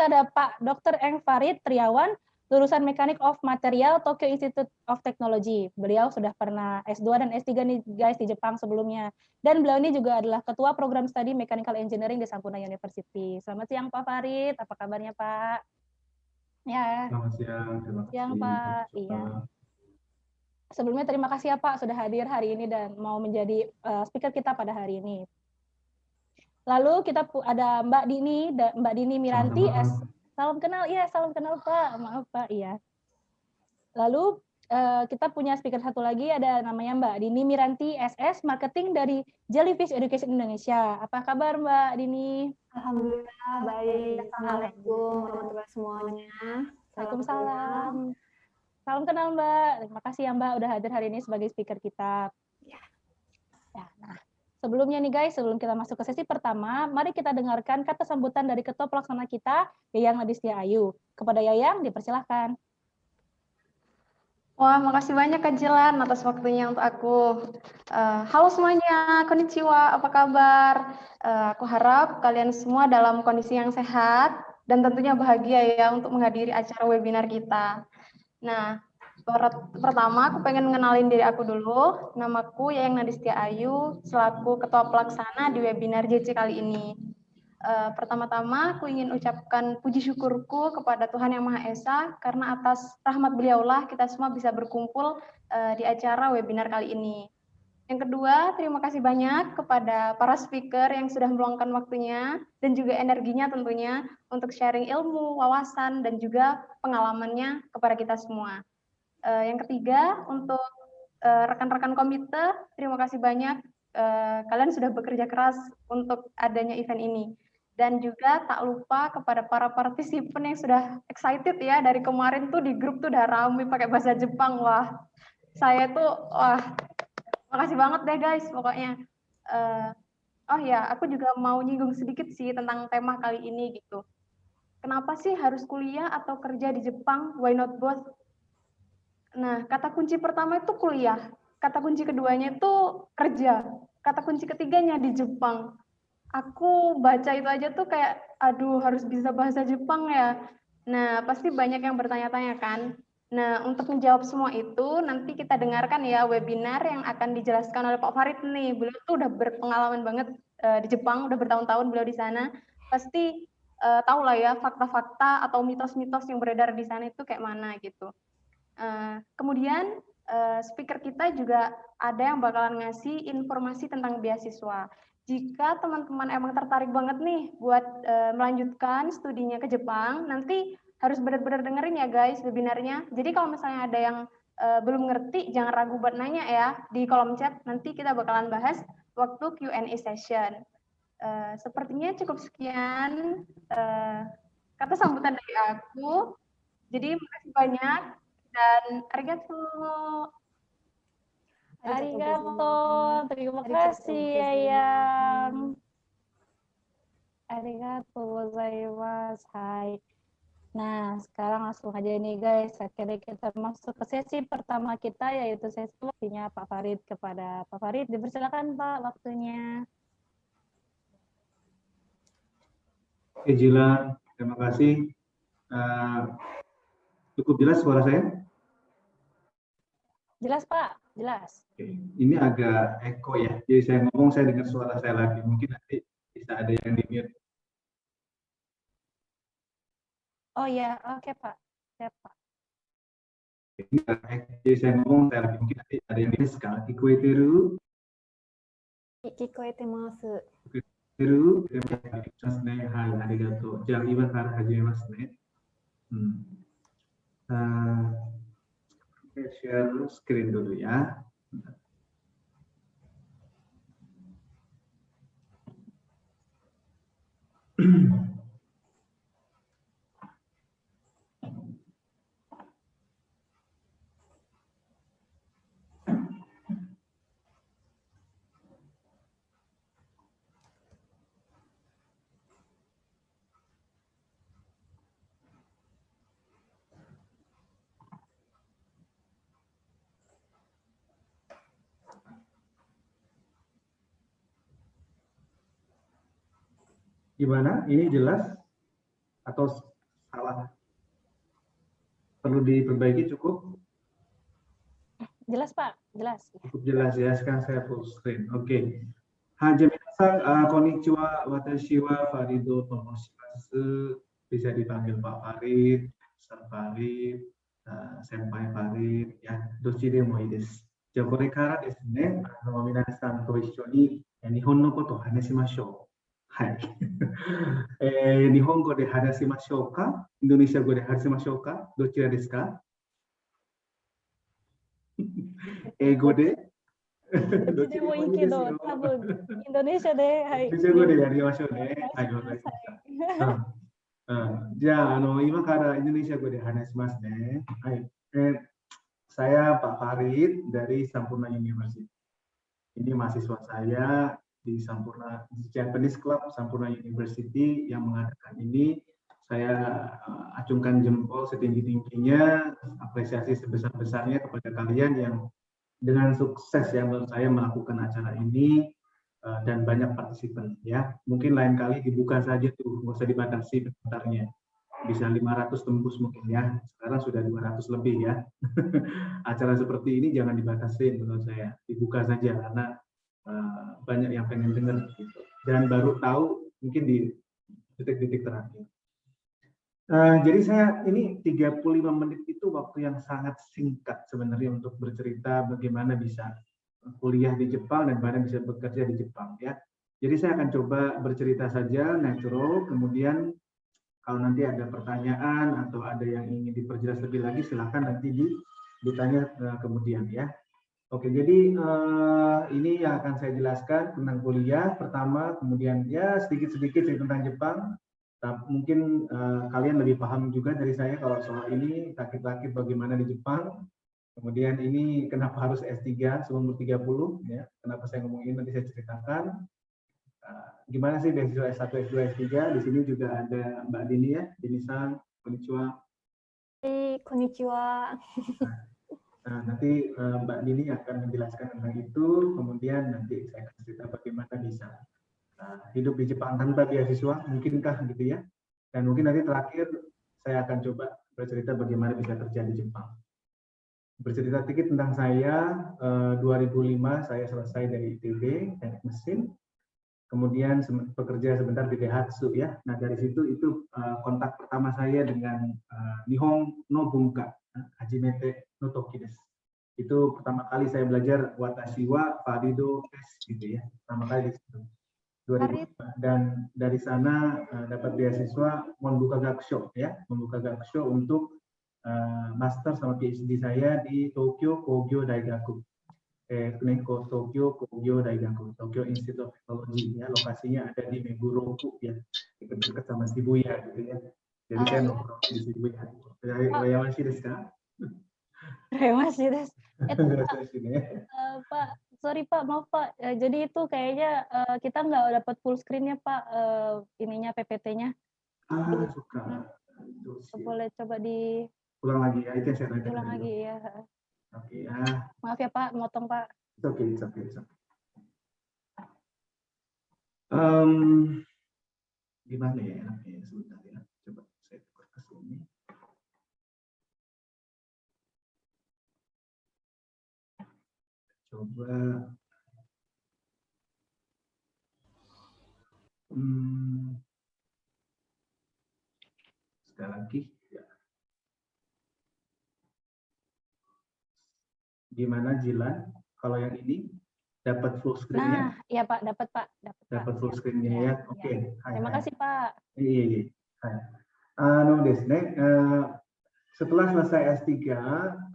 ada Pak Dr. Eng Farid Triawan, lulusan Mechanic of Material Tokyo Institute of Technology. Beliau sudah pernah S2 dan S3 nih guys di Jepang sebelumnya. Dan beliau ini juga adalah Ketua Program Studi Mechanical Engineering di Sampurna University. Selamat siang Pak Farid, apa kabarnya Pak? Ya. Selamat siang, terima kasih. Siang Pak, iya. Sebelumnya terima kasih ya Pak sudah hadir hari ini dan mau menjadi speaker kita pada hari ini. Lalu kita ada Mbak Dini Miranti. Salam kenal, iya salam kenal Pak, maaf Pak, iya. Lalu kita punya speaker satu lagi, ada namanya Mbak Dini Miranti SS, Marketing dari Jellyfish Education Indonesia. Apa kabar Mbak Dini? Alhamdulillah baik. Assalamualaikum warahmatullahi semuanya. Waalaikumsalam. Salam kenal Mbak. Terima kasih ya Mbak udah hadir hari ini sebagai speaker kita. Ya, nah. Sebelumnya nih guys, sebelum kita masuk ke sesi pertama, mari kita dengarkan kata sambutan dari Ketua Pelaksana kita, Yayang Nadistia Ayu. Kepada Yayang, dipersilahkan. Wah, makasih banyak Kak Jilan atas waktunya untuk aku. Halo semuanya, konnichiwa, apa kabar? Aku harap kalian semua dalam kondisi yang sehat dan tentunya bahagia ya untuk menghadiri acara webinar kita. Nah, pertama aku pengen mengenalin diri aku dulu. Namaku Yayang Nadistia Ayu, selaku Ketua Pelaksana di webinar JC kali ini. Pertama-tama aku ingin ucapkan puji syukurku kepada Tuhan Yang Maha Esa karena atas rahmat beliaulah kita semua bisa berkumpul di acara webinar kali ini. Yang kedua, terima kasih banyak kepada para speaker yang sudah meluangkan waktunya dan juga energinya tentunya untuk sharing ilmu, wawasan, dan juga pengalamannya kepada kita semua. Yang ketiga, untuk rekan-rekan komite, terima kasih banyak. Kalian sudah bekerja keras untuk adanya event ini. Dan juga tak lupa kepada para partisipan yang sudah excited ya, dari kemarin tuh di grup tuh udah ramai pakai bahasa Jepang. Wah, saya tuh, makasih banget deh guys, pokoknya. Oh ya, aku juga mau nyinggung sedikit sih tentang tema kali ini gitu. Kenapa sih harus kuliah atau kerja di Jepang? Why not both? Nah, kata kunci pertama itu kuliah. Kata kunci keduanya itu kerja. Kata kunci ketiganya di Jepang. Aku baca itu aja tuh kayak, aduh harus bisa bahasa Jepang ya. Nah, pasti banyak yang bertanya-tanya kan. Nah, untuk menjawab semua itu, nanti kita dengarkan ya webinar yang akan dijelaskan oleh Pak Farid nih. Beliau tuh udah berpengalaman banget di Jepang, udah bertahun-tahun beliau di sana. Pasti tahu lah ya fakta-fakta atau mitos-mitos yang beredar di sana itu kayak mana gitu. Kemudian speaker kita juga ada yang bakalan ngasih informasi tentang beasiswa. Jika teman-teman emang tertarik banget nih buat melanjutkan studinya ke Jepang, nanti harus benar-benar dengerin ya guys webinarnya. Jadi kalau misalnya ada yang belum ngerti, jangan ragu buat nanya ya di kolom chat. Nanti kita bakalan bahas waktu Q&A session. Sepertinya cukup sekian kata sambutan dari aku. Jadi makasih banyak. Dan arigato. Arigato, terima kasih Yayang. Arigato gozaimasu. Hai. Nah, sekarang langsung aja nih guys. Akhirnya kita masuk ke sesi pertama kita, yaitu sesi waktunya Pak Farid. Kepada Pak Farid, dipersilakan Pak waktunya. Oke Jilan, terima kasih. Cukup jelas suara saya? Jelas Pak, jelas. Oke. Ini agak echo ya, jadi saya ngomong saya dengar suara saya lagi. Mungkin nanti bisa ada yang di-mute. Oh iya, oke Pak. Siap Pak. Ini agak echo, jadi saya ngomong saya lagi. Mungkin nanti ada yang di-mute. Sekarang kikoeteru. Kikoetemasu. Kikoeteru. Terima kasih. Hai, arigato. Jangan iwan harus hajimemasu ne. Share screen dulu ya. Gimana? Ini jelas? Atau salah. Perlu diperbaiki cukup? Jelas Pak, jelas. Cukup jelas ya, sekarang saya full screen. Oke. Hajime-san, konnichiwa, watashi wa Farido Tomoshimasu. Bisa dipanggil Pak Farid, Sir Farid, Senpai Farid, ya, dochi de mo ii desu. Ja, kore kara desu ne, minasan to issho ni Nihon no koto hanashimashou. Hai. Nihongo de hanashimashou ka? Indonesia go de hanashimashou ka? Dochira desu ka? Ego de? どっちでもいいけど、多分インドネシアで、はい。インドネシア語でやりましょうね。はい、わかりました。じゃあ、今からインドネシア語で話しますね。はい。Saya Pak Farid dari Sampurna University. Ini mahasiswa saya di Sampurna di Japanese Club Sampurna University yang mengadakan ini. Saya acungkan jempol setinggi-tingginya, apresiasi sebesar-besarnya kepada kalian yang dengan sukses ya menurut saya melakukan acara ini dan banyak partisipan ya. Mungkin lain kali dibuka saja tuh, nggak usah dibatasi daftarnya. Bisa 500 tembus mungkin ya. Sekarang sudah 200 lebih ya. Acara seperti ini jangan dibatasi menurut saya. Dibuka saja karena banyak yang pengen dengar gitu. Dan baru tahu mungkin di detik-detik terakhir. Jadi saya ini 35 menit itu waktu yang sangat singkat sebenarnya untuk bercerita bagaimana bisa kuliah di Jepang dan bagaimana bisa bekerja di Jepang ya. Jadi saya akan coba bercerita saja natural, kemudian kalau nanti ada pertanyaan atau ada yang ingin diperjelas lebih lagi silahkan nanti ditanya kemudian ya. Oke, jadi ini yang akan saya jelaskan tentang kuliah pertama, kemudian ya sedikit-sedikit tentang Jepang. Mungkin kalian lebih paham juga dari saya kalau soal ini rakit-rakit bagaimana di Jepang. Kemudian ini kenapa harus S3 seumur 30 ya. Kenapa saya ngomongin nanti saya ceritakan. Gimana sih beasiswa S1, S2, S3? Di sini juga ada Mbak Dini ya, Dini-san, konnichiwa. Konnichiwa. Nah, nanti Mbak Dini akan menjelaskan tentang itu, kemudian nanti saya akan cerita bagaimana bisa hidup di Jepang tanpa beasiswa, mungkinkah gitu ya? Dan mungkin nanti terakhir saya akan coba bercerita bagaimana bisa kerja di Jepang. Bercerita sedikit tentang saya, 2005 saya selesai dari ITB, teknik mesin, kemudian bekerja sebentar di Daihatsu ya. Nah dari situ itu kontak pertama saya dengan Nihon no Bunka, Hajimete no Toki desu. Itu pertama kali saya belajar watashi wa Farido desu gitu ya, pertama kali di situ. 2005. Dan dari sana dapat beasiswa Monbuka Gakusho ya, Monbuka Gakusho untuk master sama PhD saya di Tokyo Kogyo Daigaku, Tokyo Kogyo Daigaku, Tokyo Institute of Technology ya, lokasinya ada di Meguroku ya, dekat sama Shibuya gitu ya. Jadi saya nongkrong di Shibuya. Wayamashi desu ka? Wayamashi desu. Pak, sorry Pak, maaf Pak. Jadi itu kayaknya kita nggak dapat full screen-nya Pak, ininya PPT-nya. Suka. Boleh coba di ulang lagi ya, itu yang saya tanyakan. Ulang lagi ya. Oke ya. Maaf ya Pak, motong Pak. Oke. Gimana ya? Oke, sebentar ya. Coba saya tukar ke sini. Coba sekali lagi ya. Gimana Jilan? Kalau yang ini dapat full screen-nya? Nah, iya Pak, dapat Pak, dapat full screen-nya ya. Oke. Terima kasih Pak. Iya. Setelah selesai S3,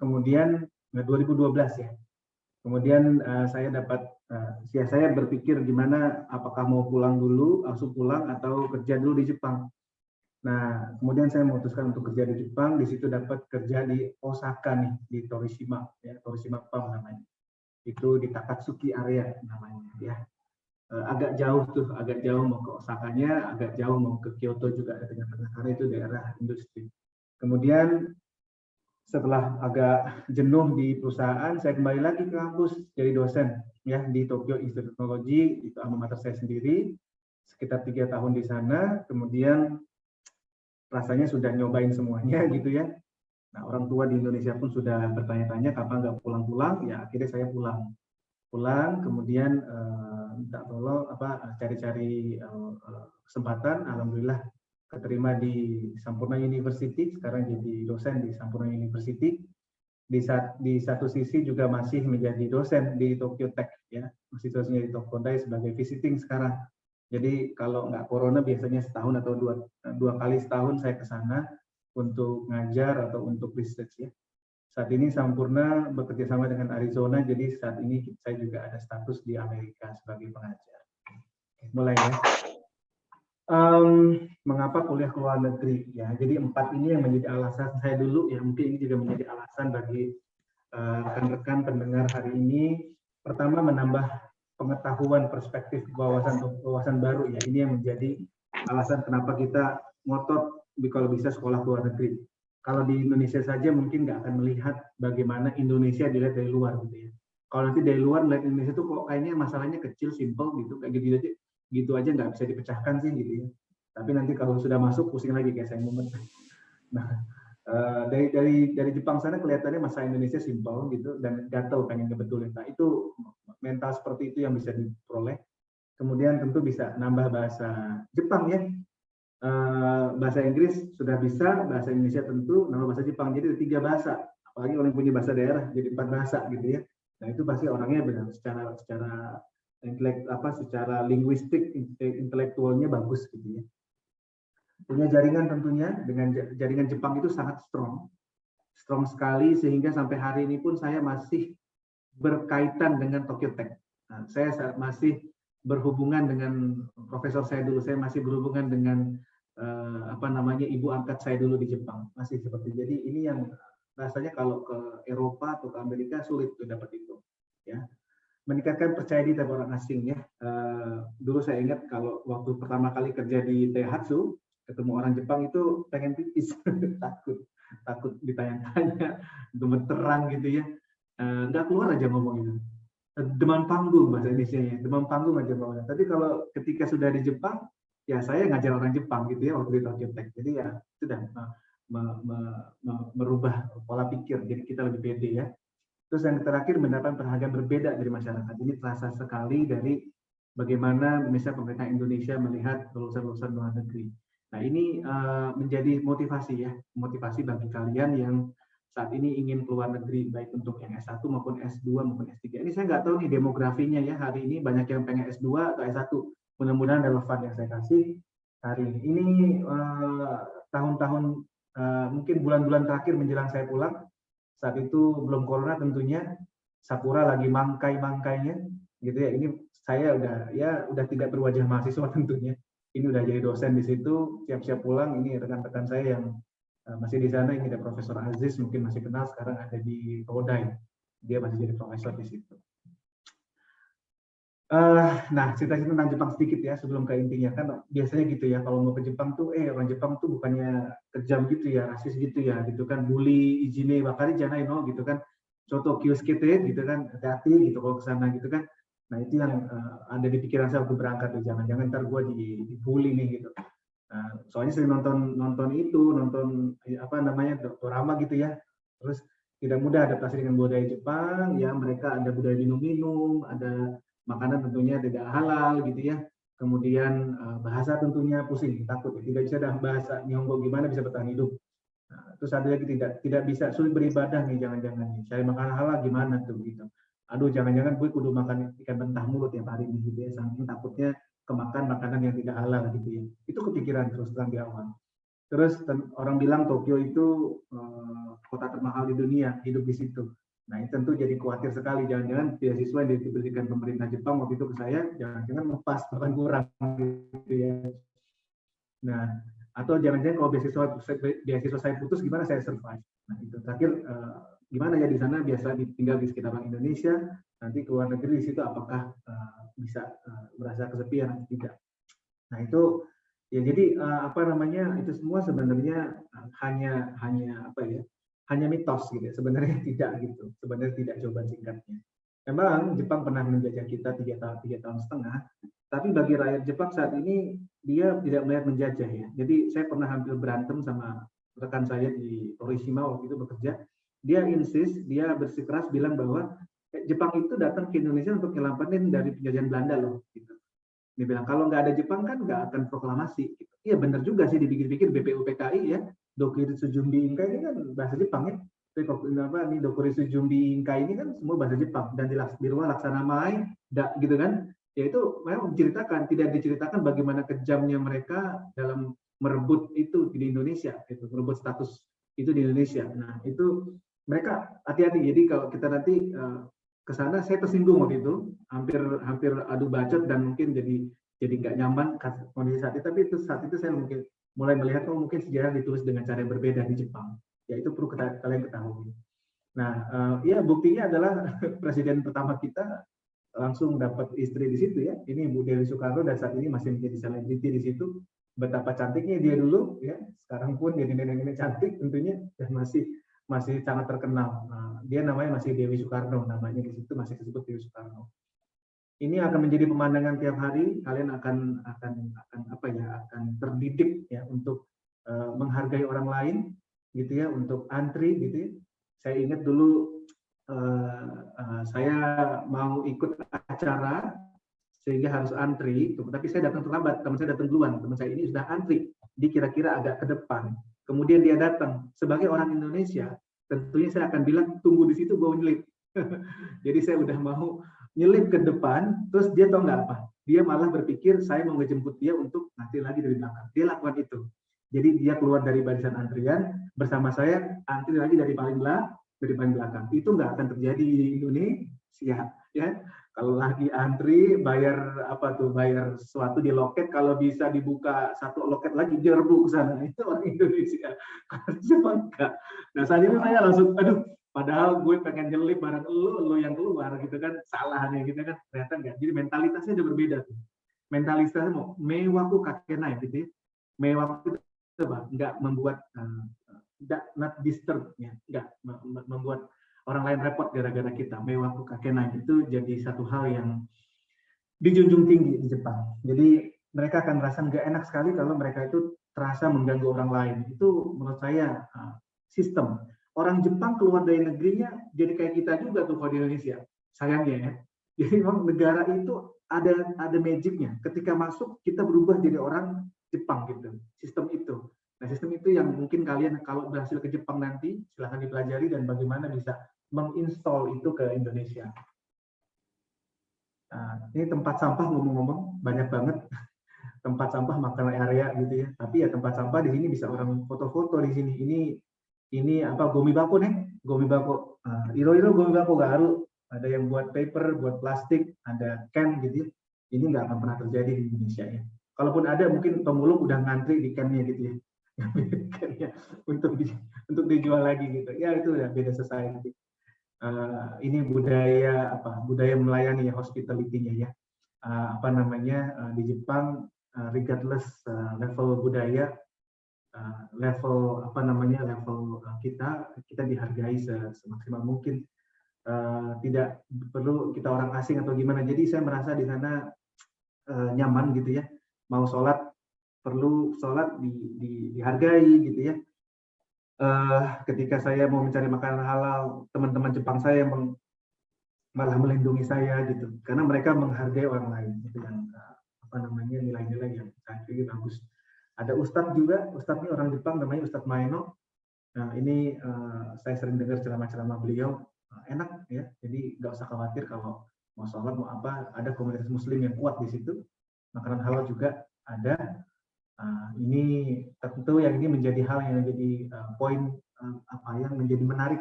kemudian 2012 ya. Kemudian saya saya berpikir gimana, apakah mau pulang dulu, langsung pulang atau kerja dulu di Jepang. Nah, kemudian saya memutuskan untuk kerja di Jepang. Di situ dapat kerja di Osaka nih, di Torishima, ya, Torishima Pam namanya. Itu di Takatsuki area namanya, ya. Agak jauh mau ke Osakanya, agak jauh mau ke Kyoto juga ada tengah-tengah karena itu daerah industri. Kemudian setelah agak jenuh di perusahaan, saya kembali lagi ke kampus jadi dosen ya di Tokyo Institute of Technology, itu alma mater saya sendiri, sekitar 3 tahun di sana. Kemudian rasanya sudah nyobain semuanya gitu ya. Nah, orang tua di Indonesia pun sudah bertanya-tanya kapan nggak pulang-pulang, ya akhirnya saya pulang, kemudian minta tolong cari-cari kesempatan, alhamdulillah keterima di Sampurna University, sekarang jadi dosen di Sampurna University. Di satu sisi juga masih menjadi dosen di Tokyo Tech ya, masih dosennya di Tokodai sebagai visiting sekarang. Jadi kalau nggak corona biasanya setahun atau dua kali setahun saya ke sana untuk ngajar atau untuk research ya. Saat ini Sampurna bekerja sama dengan Arizona, jadi saat ini saya juga ada status di Amerika sebagai pengajar. Mulai ya. Mengapa kuliah ke luar negeri ya? Jadi 4 ini yang menjadi alasan saya dulu ya, mungkin ini juga menjadi alasan bagi rekan-rekan pendengar hari ini. Pertama, menambah pengetahuan, perspektif, wawasan baru ya. Ini yang menjadi alasan kenapa kita ngotot kalau bisa sekolah ke luar negeri. Kalau di Indonesia saja mungkin nggak akan melihat bagaimana Indonesia dilihat dari luar gitu ya. Kalau nanti dari luar melihat Indonesia tuh kok kayaknya masalahnya kecil, simple gitu, kayak gitu aja nggak bisa dipecahkan sih gitu ya. Tapi nanti kalau sudah masuk pusing lagi kayak saya momen. Nah, dari Jepang sana kelihatannya masalah Indonesia simple gitu dan gatel pengen ngebetulin. Nah, itu mental seperti itu yang bisa diperoleh. Kemudian tentu bisa nambah bahasa Jepang ya. Bahasa Inggris sudah bisa, bahasa Indonesia tentu, nambah bahasa Jepang. Jadi ada 3 bahasa. Apalagi orang yang punya bahasa daerah jadi 4 bahasa gitu ya. Nah, itu pasti orangnya benar secara linguistik, intelektualnya bagus gitu ya. Punya jaringan tentunya, dengan jaringan Jepang itu sangat strong sekali, sehingga sampai hari ini pun saya masih berkaitan dengan Tokyo Tech. Nah, saya masih berhubungan dengan profesor saya dulu, saya masih berhubungan dengan ibu angkat saya dulu di Jepang, masih seperti. Jadi ini yang rasanya kalau ke Eropa atau ke Amerika sulit tuh dapat itu ya. Meningkatkan percaya diri terhadap orang asing ya. Dulu saya ingat kalau waktu pertama kali kerja di Daihatsu, ketemu orang Jepang itu pengen pipis, takut ditanya-tanya, gemeteran gitu ya. Nggak keluar aja ngomongnya. Demam panggung bahasa Indonesia-nya, demam panggung aja ngomongnya. Tapi kalau ketika sudah di Jepang, ya saya ngajar orang Jepang gitu ya waktu di Tokyo Tech. Jadi ya sudah merubah pola pikir, jadi kita lebih pede ya. Terus yang terakhir, mendapatkan penghargaan berbeda dari masyarakat. Ini terasa sekali dari bagaimana misalnya pemerintah Indonesia melihat lulusan-lulusan luar negeri. Nah, ini menjadi motivasi ya, motivasi bagi kalian yang saat ini ingin keluar negeri, baik untuk yang S1 maupun S2 maupun S3. Ini saya nggak tahu nih demografinya ya, hari ini banyak yang pengen S2 atau S1. Mudah-mudahan relevan yang saya kasih hari ini. Ini tahun-tahun, mungkin bulan-bulan terakhir menjelang saya pulang, saat itu belum corona tentunya, Sakura lagi mangkai-mangkainya gitu ya. Ini saya udah tidak berwajah mahasiswa tentunya. Ini udah jadi dosen di situ, siap-siap pulang. Ini rekan-rekan saya yang masih di sana. Ini ada Profesor Aziz, mungkin masih kenal, sekarang ada di Tokodai. Dia masih jadi profesor di situ. Nah, cerita-cerita tentang Jepang sedikit ya sebelum ke intinya. Kan biasanya gitu ya, kalau mau ke Jepang tuh orang Jepang tuh bukannya kejam gitu ya, rasis gitu ya, gitu kan, bully ijine bakari janai no gitu kan, contoh kioskete gitu kan, hati-hati gitu kalau ke sana gitu kan. Nah, itu yang ada di pikiran saya waktu berangkat tuh, jangan-jangan ntar gue dibully nih gitu. Soalnya sering nonton dorama gitu ya. Terus tidak mudah adaptasi dengan budaya Jepang ya, mereka ada budaya minum-minum, ada makanan tentunya tidak halal gitu ya. Kemudian bahasa tentunya pusing, takut, tidak bisa dalam bahasa Nihongo, gimana bisa bertahan hidup. Nah, terus ada lagi tidak bisa, sulit beribadah nih, jangan-jangan nih cari makanan halal gimana tuh gitu. Aduh, jangan-jangan gue kudu makan ikan mentah mulut tiap hari nih gitu ya, saking takutnya kemakan makanan yang tidak halal gitu ya. Itu kepikiran terus terang di awal. Terus orang bilang Tokyo itu kota termahal di dunia, hidup di situ. Nah, itu tentu jadi khawatir sekali, jangan-jangan beasiswa yang diberikan pemerintah Jepang waktu itu ke saya, jangan-jangan lepas, bahkan kurang gitu ya. Nah, atau jangan-jangan kalau beasiswa saya putus, gimana saya survive? Nah, itu terakhir, gimana ya di sana biasa tinggal di sekitaran Indonesia, nanti keluar negeri di situ apakah bisa merasa kesepian atau tidak? Nah, itu ya, jadi itu semua sebenarnya hanya mitos gitu. Sebenarnya tidak gitu. Sebenarnya tidak jawaban singkatnya. memang Jepang pernah menjajah kita 3 tahun setengah, tapi bagi rakyat Jepang saat ini dia tidak melihat menjajah ya. Jadi saya pernah hampir berantem sama rekan saya di Torishima waktu itu bekerja. Dia insist, dia bersikeras bilang bahwa Jepang itu datang ke Indonesia untuk nyelamatin dari penjajahan Belanda loh. Gitu. Dia bilang kalau nggak ada Jepang kan nggak akan proklamasi. Gitu. Iya benar juga sih dipikir-pikir BPUPKI ya, Dokuritsu Jumbi Inka ini kan bahasa Jepang ya. Ini Dokuritsu Jumbi Inka ini kan semua bahasa Jepang dan di rumah Laksana Mai, gitu kan. Ya itu memang menceritakan, tidak diceritakan bagaimana kejamnya mereka dalam merebut itu di Indonesia, itu merebut status itu di Indonesia. Nah itu mereka hati-hati. Jadi kalau kita nanti ke sana, saya tersinggung waktu itu, hampir adu bacot dan mungkin jadi nggak nyaman kondisi saat itu. Tapi saat itu saya mungkin mulai melihat mungkin sejarah ditulis dengan cara yang berbeda di Jepang. Ya itu perlu kalian ketahui. Nah, ya buktinya adalah presiden pertama kita langsung dapat istri di situ ya. Ini Bu Dewi Soekarno dan saat ini masih menjadi selebriti di situ. Betapa cantiknya dia dulu ya. Sekarang pun jadi nenek-nenek cantik tentunya dan masih sangat terkenal. Nah, dia namanya masih Dewi Soekarno, namanya di situ masih disebut Dewi Soekarno. Ini akan menjadi pemandangan tiap hari. Kalian akan apa ya? Akan terdidik ya untuk menghargai orang lain, gitu ya, untuk antri, gitu ya. Saya ingat dulu saya mau ikut acara sehingga harus antri, tapi saya datang terlambat, teman saya datang duluan, teman saya ini sudah antri, dia kira-kira agak ke depan, kemudian dia datang, sebagai orang Indonesia, tentunya saya akan bilang, tunggu di situ, gue nyelip, jadi saya udah mau nyelip ke depan, terus dia tahu nggak apa, dia malah berpikir saya mau ngejemput dia untuk nanti lagi dari belakang, dia lakukan itu, jadi dia keluar dari barisan antrian, bersama saya, antri lagi dari paling belakang, itu nggak akan terjadi di Indonesia, ya. Kalau lagi antri bayar bayar sesuatu di loket, kalau bisa dibuka satu loket lagi jerbu ke sana, itu orang Indonesia. Jepang enggak. Nah saat itu saya langsung aduh, padahal gue pengen nyelip bareng lu yang keluar gitu kan, salahnya gitu kan, ternyata enggak. Jadi mentalitasnya udah berbeda tuh. Mentalitasnya mau mewaku kakenai gitu ya. Mewaku itu enggak membuat not disturb ya, enggak membuat orang lain repot gara-gara kita. Mewaku kakenai itu jadi satu hal yang dijunjung tinggi di Jepang. Jadi mereka akan merasa nggak enak sekali kalau mereka itu terasa mengganggu orang lain. Itu menurut saya sistem. Orang Jepang keluar dari negerinya jadi kayak kita juga tuh kalau di Indonesia. Sayangnya ya. Jadi memang negara itu ada magicnya. Ketika masuk kita berubah jadi orang Jepang gitu. Sistem itu. Nah sistem itu yang mungkin kalian kalau berhasil ke Jepang nanti silahkan dipelajari dan bagaimana bisa menginstall itu ke Indonesia. Nah, ini tempat sampah ngomong-ngomong banyak banget tempat sampah makan area gitu ya. Tapi ya tempat sampah di sini bisa orang foto-foto di sini. Ini apa gomibako nih? Gomibako. Iro-iro gomibako garu. Ada yang buat paper, buat plastik, ada can gitu ya. Ini nggak akan pernah terjadi di Indonesia ya. Kalaupun ada mungkin pemulung udah ngantri di can-nya gitu ya. untuk dijual lagi gitu. Ya itu ya beda society. Ini budaya melayani ya, hospitality-nya ya. Di Jepang regardless level budaya, level kita dihargai semaksimal mungkin. Tidak perlu kita orang asing atau gimana. Jadi saya merasa di sana nyaman gitu ya. Mau sholat perlu sholat dihargai gitu ya. Ketika saya mau mencari makanan halal, teman-teman Jepang saya malah melindungi saya gitu, karena mereka menghargai orang lain. Itu yang nilai-nilai yang saya pikir bagus. Ada Ustadz juga, Ustadz ini orang Jepang namanya Ustadz Maeno. Nah ini saya sering dengar ceramah-ceramah beliau, enak ya. Jadi nggak usah khawatir kalau mau sholat mau apa, ada komunitas Muslim yang kuat di situ. Makanan halal juga ada. Ini tentu yang ini menjadi hal yang menjadi poin yang menjadi menarik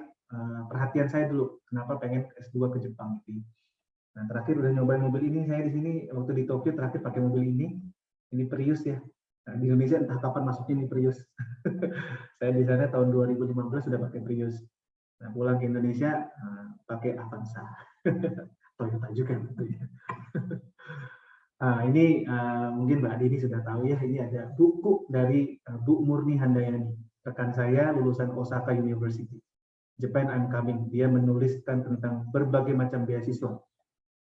perhatian saya dulu. Kenapa pengen S2 ke Jepang gitu. Nah terakhir udah nyobain mobil ini, saya di sini waktu di Tokyo terakhir pakai mobil ini Prius ya. Nah, di Indonesia entah kapan masuknya ini Prius. Saya di sana tahun 2015 sudah pakai Prius. Nah pulang ke Indonesia pakai Avanza. Toyota juga tentunya. Ini mungkin Mbak Dini sudah tahu ya, ini ada buku dari Bu Murni Handayani, rekan saya lulusan Osaka University. Japan I'm Coming. Dia menuliskan tentang berbagai macam beasiswa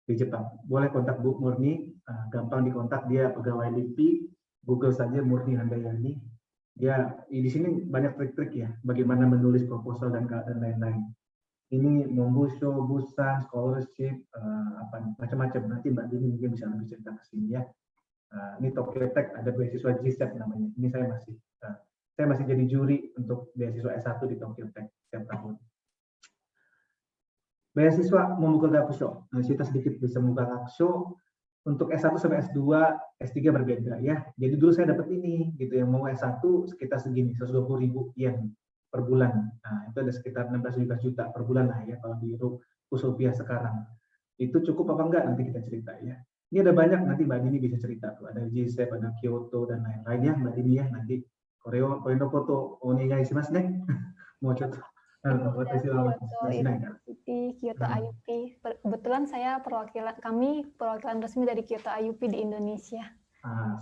di Jepang. Boleh kontak Bu Murni, gampang dikontak, dia pegawai LIPI, Google saja Murni Handayani. Dia di sini banyak trik-trik ya, bagaimana menulis proposal dan lain-lain. Ini Mombusho, Busan, scholarship, macam-macam. Nanti Mbak Dini mungkin bisa lebih cerita ke sini ya. Ini Tokyo Tech, ada beasiswa GSET namanya. Ini saya masih jadi juri untuk beasiswa S1 di Tokyo Tech setiap tahun. Beasiswa membuka gakusho. Nah, kita sedikit bisa membuka gakusho. Untuk S1 sampai S2, S3 berbeda ya. Jadi dulu saya dapat ini, gitu yang mau S1 sekitar segini, 120.000 yen per bulan. Nah, itu ada sekitar 16 juta per bulan lah ya kalau di rupiah sekarang. Itu cukup apa enggak nanti kita cerita ya. Ini ada banyak, nanti Mbak Dini bisa cerita tuh. Ada GSEP, ada Kyoto dan lain-lainnya Mbak Dini ya. Nanti Koreo foto onegai shimasu ne. Mau contoh. Kyoto IUP. Kebetulan kami perwakilan resmi dari Kyoto IUP di Indonesia. Nah,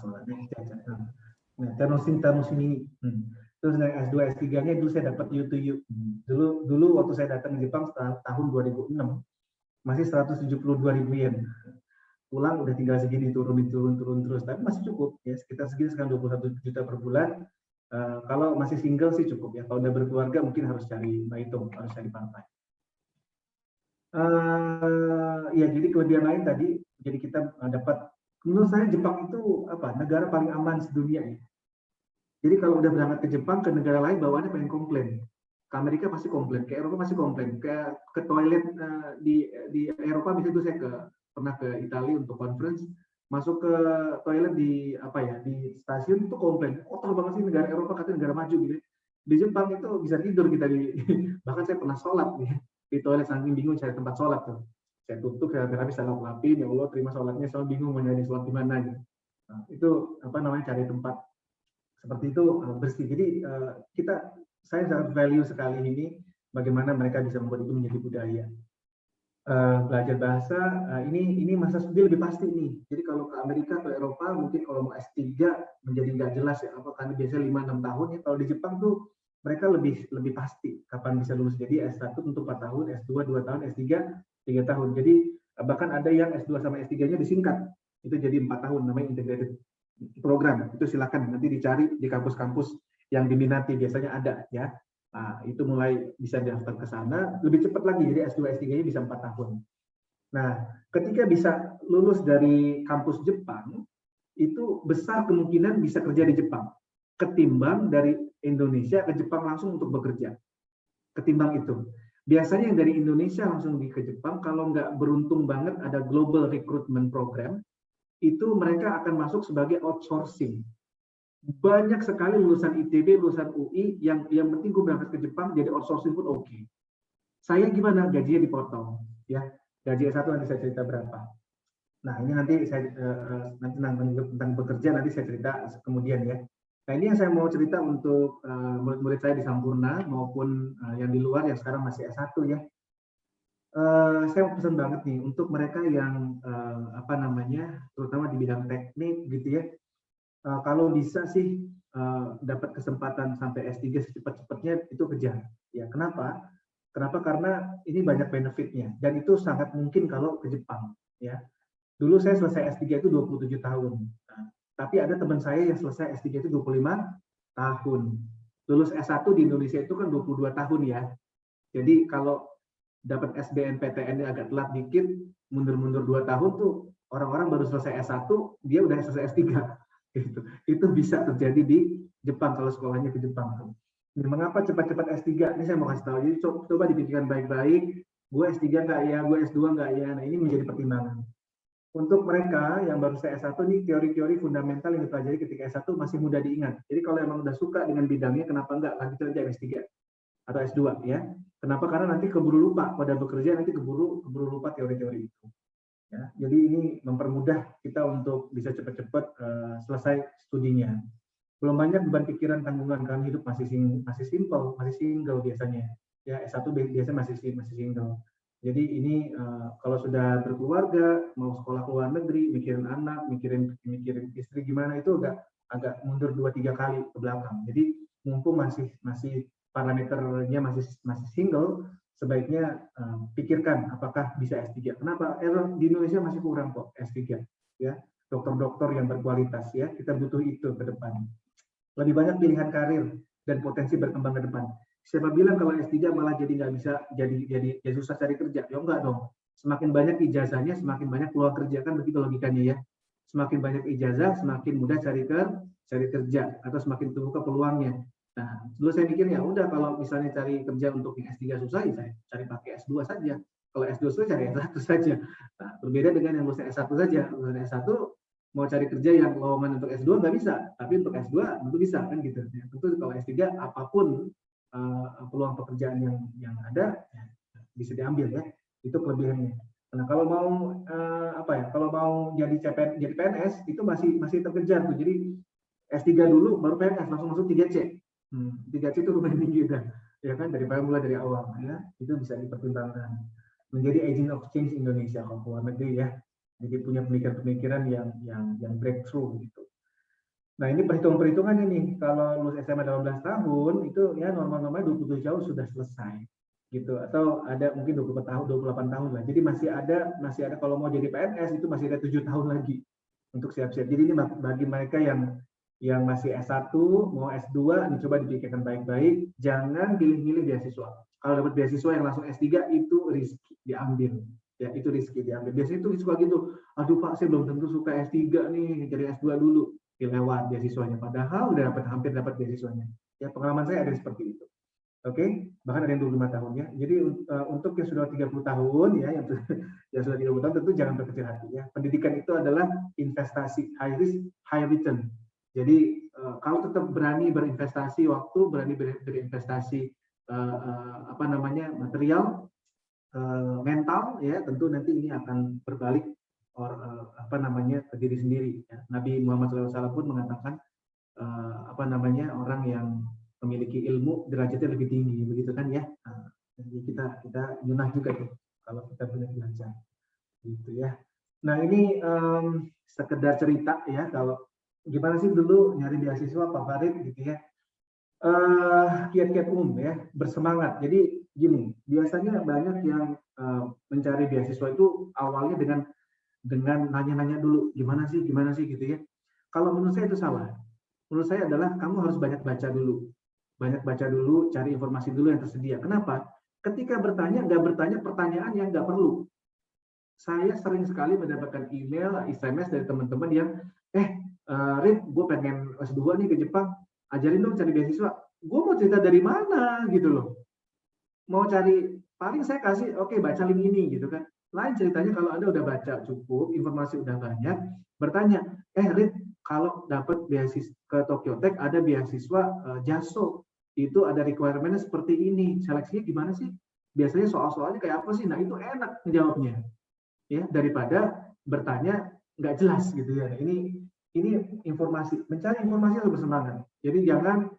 Tanosimi. Terus dari S2, S3-nya dulu saya dapat U2U. Dulu waktu saya datang ke Jepang tahun 2006, masih 172.000 yen. Pulang udah tinggal segini, turun terus. Tapi masih cukup, ya sekitar segini, sekarang 21 juta per bulan. Kalau masih single sih cukup ya. Kalau udah berkeluarga mungkin harus cari baitong, harus cari partai. Ya jadi kelebihan lain tadi, jadi kita dapat. Menurut saya Jepang itu negara paling aman sedunia ya. Jadi kalau udah berangkat ke Jepang, ke negara lain bawaannya pengen komplain. Ke Amerika pasti komplain, ke Eropa pasti komplain. Ke toilet di Eropa misalnya itu saya pernah ke Italia untuk conference. Masuk ke toilet di stasiun itu komplain, kotor banget sih, negara Eropa katanya negara maju gitu. Di Jepang itu bisa tidur kita bahkan saya pernah sholat di toilet saking bingung cari tempat sholat tuh. Saya tutup karena bisa lapin, ya Allah terima sholatnya, soal bingung mau nyari sholat di mana gitu. Nah, itu cari tempat seperti itu bersih. Jadi saya sangat value sekali ini bagaimana mereka bisa membuat itu menjadi budaya. Belajar bahasa ini masa studi lebih pasti nih. Jadi kalau ke Amerika atau Eropa mungkin kalau mau S3 menjadi nggak jelas ya, karena biasanya 5-6 tahun ya. Kalau di Jepang tuh mereka lebih pasti kapan bisa lulus. Jadi S1 untuk 4 tahun, S2 2 tahun, S3 3 tahun. Jadi bahkan ada yang S2 sama S3-nya disingkat. Itu jadi 4 tahun, namanya integrated program. Itu silakan nanti dicari di kampus-kampus yang diminati, biasanya ada ya. Nah, itu mulai bisa daftar ke sana, lebih cepat lagi, jadi S2, S3-nya bisa 4 tahun. Nah, ketika bisa lulus dari kampus Jepang, itu besar kemungkinan bisa kerja di Jepang, ketimbang dari Indonesia ke Jepang langsung untuk bekerja. Ketimbang itu. Biasanya yang dari Indonesia langsung ke Jepang, kalau nggak beruntung banget ada Global Recruitment Program, itu mereka akan masuk sebagai outsourcing. Banyak sekali lulusan ITB, lulusan UI yang penting gue berangkat ke Jepang jadi outsourcing pun oke. Saya gimana? Gajinya dipotong, ya. Gaji S1 nanti saya cerita berapa. Nah ini nanti saya nanti tentang bekerja nanti saya cerita kemudian ya. Nah ini yang saya mau cerita untuk murid-murid saya di Sampurna maupun yang di luar yang sekarang masih S1 ya. Saya mau pesan banget nih untuk mereka yang terutama di bidang teknik gitu ya. Kalau bisa sih dapat kesempatan sampai S3 secepat-cepatnya itu kejar. Ya, kenapa? Karena ini banyak benefitnya dan itu sangat mungkin kalau ke Jepang. Ya, dulu saya selesai S3 itu 27 tahun. Nah, tapi ada teman saya yang selesai S3 itu 25 tahun. Lulus S1 di Indonesia itu kan 22 tahun ya. Jadi kalau dapat SBMPTN agak telat dikit, mundur-mundur 2 tahun tuh orang-orang baru selesai S1, dia udah selesai S3. Itu bisa terjadi di Jepang kalau sekolahnya ke Jepang. Ini mengapa cepat-cepat S3? Ini saya mau kasih tahu. Jadi coba dipikirkan baik-baik. Gue S3 nggak ya? Gue S2 nggak ya? Nah ini menjadi pertimbangan. Untuk mereka yang baru selesai S1 nih teori-teori fundamental yang dipelajari ketika S1 masih mudah diingat. Jadi kalau emang udah suka dengan bidangnya, kenapa nggak lanjut aja S3 atau S2 ya? Kenapa? Karena nanti keburu lupa pada bekerja, nanti keburu lupa teori-teori itu. Ya, jadi ini mempermudah kita untuk bisa cepat-cepat selesai studinya. Belum banyak beban pikiran tanggungan karena hidup masih simple, masih single biasanya. Ya S1 biasanya masih single. Jadi ini kalau sudah berkeluarga, mau sekolah ke luar negeri, mikirin anak, mikirin istri gimana itu agak mundur 2-3 kali ke belakang. Jadi mumpung masih parameternya masih single, sebaiknya pikirkan apakah bisa S3. Kenapa? Di Indonesia masih kurang kok S3, ya. Dokter-dokter yang berkualitas, ya. Kita butuh itu ke depan. Lebih banyak pilihan karir dan potensi berkembang ke depan. Siapa bilang kalau S3 malah jadi nggak bisa, jadi susah cari kerja? Ya enggak dong. Semakin banyak ijazahnya, semakin banyak peluang kerja, kan begitu logikanya, ya. Semakin banyak ijazah, semakin mudah cari kerja, atau semakin terbuka peluangnya. Nah, dulu saya mikir, ya udah, kalau misalnya cari kerja untuk yang S3 susah, ya saya cari pakai S2 saja. Kalau S2 susah, cari S1 saja. Nah, berbeda dengan yang lulusan S1 saja. Lulusan S1 mau cari kerja yang lowongan untuk S2 nggak bisa, tapi untuk S2 tentu bisa, kan gitu. Ya, tentu kalau S3 apapun peluang pekerjaan yang ada, ya, bisa diambil, ya. Itu kelebihannya. Nah, kalau mau kalau mau jadi PNS itu masih terkejar tuh. Jadi S3 dulu baru PNS, langsung masuk 3C. 3C itu lumayan tinggi dah, ya kan, daripada mulai dari awal, ya. Itu bisa dipertimbangkan. Menjadi agent of change Indonesia kalau keluar negeri, ya. Jadi punya pemikiran-pemikiran yang breakthrough gitu. Nah, ini perhitungan ini, kalau lulus SMA 18 tahun itu ya normal-normalnya 27 tahun sudah selesai gitu, atau ada mungkin 24 tahun, 28 tahun lah. Jadi masih ada kalau mau jadi PNS itu masih ada 7 tahun lagi untuk siap-siap. Jadi ini bagi mereka yang masih S1 mau S2, coba dipikirkan baik-baik, jangan pilih-pilih beasiswa. Kalau dapat beasiswa yang langsung S3 itu risky diambil. Ya, itu risky diambil. Biasanya itu suka gitu, aduh Pak, saya belum tentu suka S3 nih, jadi S2 dulu, dilewat beasiswanya, padahal udah hampir dapat beasiswanya. Ya, pengalaman saya ada seperti itu. Oke, bahkan ada yang 25 tahun, ya. Jadi untuk yang sudah 30 tahun, ya, yang sudah 30 tahun tentu jangan berkecil hati, ya. Pendidikan itu adalah investasi high risk, high return. Jadi kalau tetap berani berinvestasi waktu, berani berinvestasi material, mental, ya, tentu nanti ini akan berbalik ke diri sendiri, ya. Nabi Muhammad SAW pun mengatakan orang yang memiliki ilmu derajatnya lebih tinggi, begitu kan, ya. Nah, jadi kita nyunah juga tuh kalau kita punya belajar, gitu, ya. Nah, ini sekedar cerita, ya, kalau gimana sih dulu nyari beasiswa Pak Farid, gitu, ya. Kiat-kiat umum, ya, bersemangat. Jadi gini, biasanya banyak yang mencari beasiswa itu awalnya dengan nanya-nanya dulu, gimana sih gitu, ya. Kalau menurut saya itu salah. Menurut saya adalah kamu harus banyak baca dulu, cari informasi dulu yang tersedia. Kenapa? Ketika bertanya, nggak bertanya pertanyaan yang nggak perlu. Saya sering sekali mendapatkan email, SMS dari teman-teman yang, Rid, gue pengen S2 nih ke Jepang, ajarin dong cari beasiswa. Gue mau cerita dari mana, gitu loh. Mau cari, paling saya kasih, oke, baca link ini, gitu kan. Lain ceritanya kalau Anda udah baca cukup, informasi udah banyak, bertanya, Rid, kalau dapat beasiswa ke Tokyo Tech, ada beasiswa JASO, itu ada requirement-nya seperti ini, seleksinya gimana sih? Biasanya soal-soalnya kayak apa sih? Nah, itu enak menjawabnya, ya, daripada bertanya nggak jelas, gitu, ya. Ini informasi, mencari informasi harus bersemangat. Jadi jangan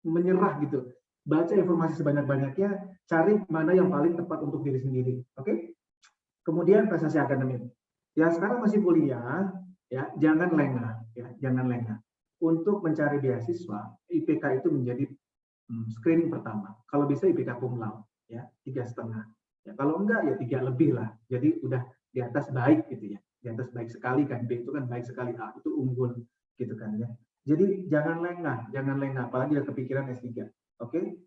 menyerah gitu. Baca informasi sebanyak-banyaknya, cari mana yang paling tepat untuk diri sendiri. Oke? Kemudian prestasi akademik. Ya, sekarang masih kuliah, ya, jangan lengah, ya, jangan lengah. Untuk mencari beasiswa, IPK itu menjadi screening pertama. Kalau bisa IPK cum laude, ya, 3,5. Ya, kalau enggak ya 3 lebih lah. Jadi udah di atas baik, gitu, ya. Di atas baik sekali kan, B itu kan baik sekali, A itu unggul, gitu kan, ya. Jadi jangan lengah, apalagi ada kepikiran S3. Oke?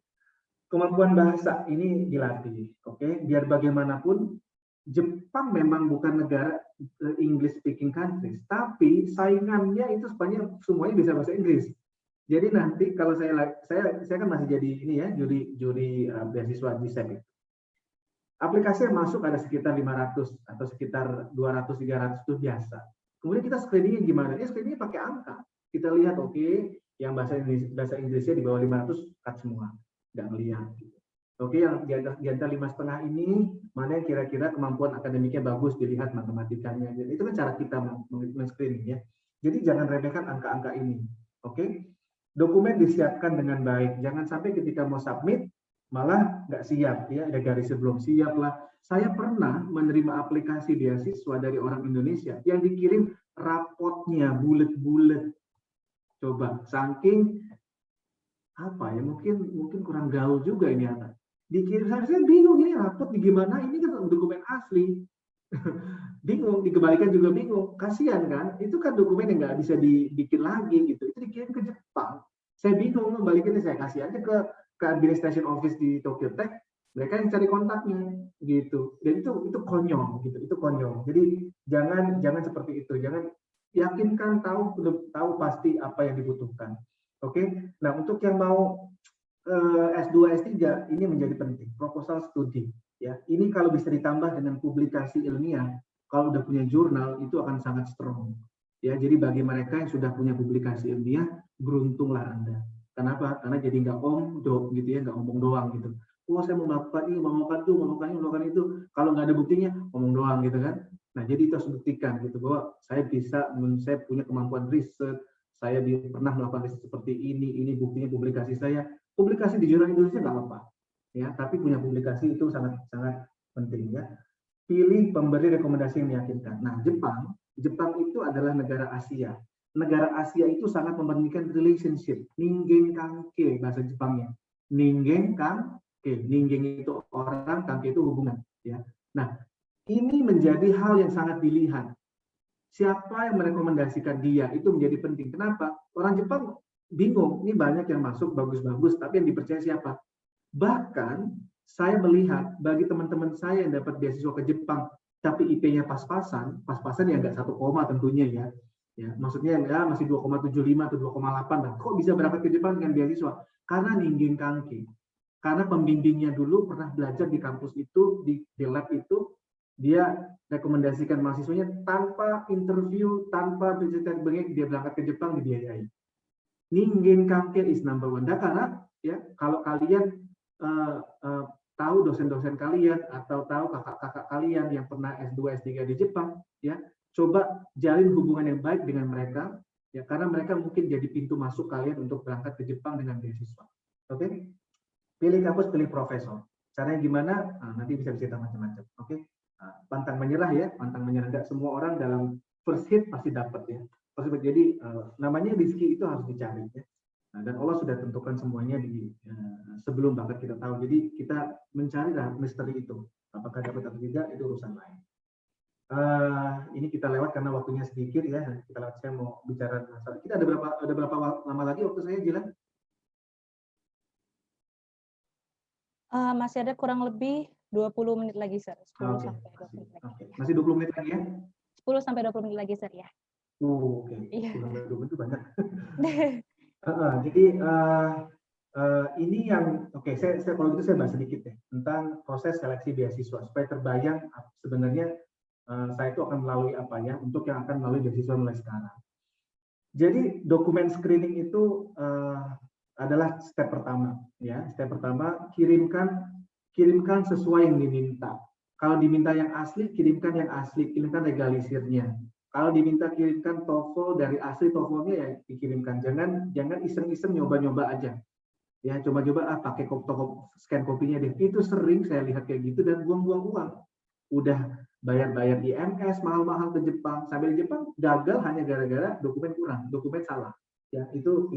Kemampuan bahasa ini dilatih, oke? Biar bagaimanapun Jepang memang bukan negara English speaking countries, tapi saingannya itu semuanya bisa bahasa Inggris. Jadi nanti kalau saya kan masih jadi ini, ya, juri beasiswa di SEP. Aplikasi yang masuk ada sekitar 500 atau sekitar 200-300 itu biasa. Kemudian kita screeningnya gimana? Screeningnya pakai angka. Kita lihat, oke, yang bahasa Inggrisnya di bawah 500 cut semua, nggak melihat. Oke, yang di antara 5,5 ini mana yang kira-kira kemampuan akademiknya bagus, dilihat matematikanya. Jadi itu kan cara kita men-screening, ya. Jadi jangan remehkan angka-angka ini. Oke, dokumen disiapkan dengan baik. Jangan sampai ketika mau submit malah nggak siap, ya ada garisnya belum siap lah. Saya pernah menerima aplikasi beasiswa dari orang Indonesia yang dikirim rapotnya bulet-bulet. Coba, saking apa ya, mungkin kurang gaul juga ini anak. Dikirim, saya bingung ini rapot di gimana, ini kan dokumen asli. Bingung, dikembalikan juga bingung. Kasihan kan, itu kan dokumen yang nggak bisa dibikin lagi gitu. Itu dikirim ke Jepang. Saya bingung membalikinnya, saya kasih aja ke administration office di Tokyo Tech, mereka yang cari kontaknya gitu. Dan itu konyol gitu, itu konyol. Jadi jangan seperti itu, jangan yakinkan tahu pasti apa yang dibutuhkan. Oke. Nah, untuk yang mau S2, S3 ini menjadi penting, proposal studi. Ya, ini kalau bisa ditambah dengan publikasi ilmiah, kalau udah punya jurnal itu akan sangat strong. Ya, jadi bagi mereka yang sudah punya publikasi ilmiah, beruntunglah Anda. Kenapa? Karena jadi nggak omdo gitu ya, nggak ngomong doang gitu. Oh, saya mau melakukan ini, mau melakukan itu, mau melakukan itu. Kalau nggak ada buktinya, ngomong doang gitu kan. Nah, jadi itu harus buktikan gitu bahwa saya punya kemampuan riset, saya pernah melakukan riset seperti ini buktinya publikasi saya. Publikasi di jurnal Indonesia nggak apa-apa, ya, tapi punya publikasi itu sangat penting ya. Pilih pemberi rekomendasi yang meyakinkan. Nah, Jepang itu adalah negara Asia. Negara Asia itu sangat mementingkan relationship, ningen kanke bahasa Jepangnya. Ningen kanke, ningen itu orang, kanke itu hubungan, ya. Nah, ini menjadi hal yang sangat dilihat. Siapa yang merekomendasikan dia itu menjadi penting. Kenapa? Orang Jepang bingung, ini banyak yang masuk bagus-bagus, tapi yang dipercaya siapa? Bahkan saya melihat bagi teman-teman saya yang dapat beasiswa ke Jepang, tapi IP-nya pas-pasan ya nggak 1, tentunya ya. Ya, maksudnya ya masih 2,75 atau 2,8 lah. Kok bisa berangkat ke Jepang dengan beasiswa? Karena ninggin kanki. Karena pembimbingnya dulu pernah belajar di kampus itu, di lab itu, dia rekomendasikan mahasiswanya tanpa interview, tanpa bercerita banyak, dia berangkat ke Jepang dibiayai. Ningen kanke is number one. Karena ya kalau kalian tahu dosen-dosen kalian atau tahu kakak-kakak kalian yang pernah S2, S3 di Jepang, ya coba jalin hubungan yang baik dengan mereka, ya karena mereka mungkin jadi pintu masuk kalian untuk berangkat ke Jepang dengan beasiswa. Oke? Pilih kampus, pilih profesor. Caranya gimana? Nah, nanti bisa cerita macam-macam. Oke? Pantang menyerah ya, pantang menyerah. Nggak semua orang dalam first hit pasti dapat ya. Jadi namanya rezeki itu harus dicari ya. Nah, dan Allah sudah tentukan semuanya sebelum banget kita tahu. Jadi kita mencari misteri itu. Apakah dapat atau tidak itu urusan lain. Ini kita lewat karena waktunya sedikit ya. Kita lewat, saya mau bicara masalah. Kita ada berapa lama lagi waktu saya Jilan? Masih ada kurang lebih 20 menit lagi, Sir. 10 Okay. sampai 20 menit lagi. Okay. Masih 20 menit lagi ya? 10 sampai 20 menit lagi, Sir ya. Oke. Iya. 20 menit itu banyak. Jadi ini yang saya kalau gitu saya bahas sedikit ya tentang proses seleksi beasiswa supaya terbayang sebenarnya saya itu akan melalui apa ya untuk yang akan melalui beasiswa mulai sekarang. Jadi dokumen screening itu adalah step pertama ya. Step pertama kirimkan sesuai yang diminta. Kalau diminta yang asli, kirimkan yang asli, kirimkan legalisirnya. Kalau diminta kirimkan TOEFL dari asli TOEFL-nya ya dikirimkan. Jangan iseng-iseng nyoba-nyoba aja. Ya coba-coba pakai scan kopinya deh. Itu sering saya lihat kayak gitu dan buang-buang uang. Udah bayar IMS mahal-mahal ke Jepang. Sampai di Jepang gagal hanya gara-gara dokumen kurang, dokumen salah. Ya itu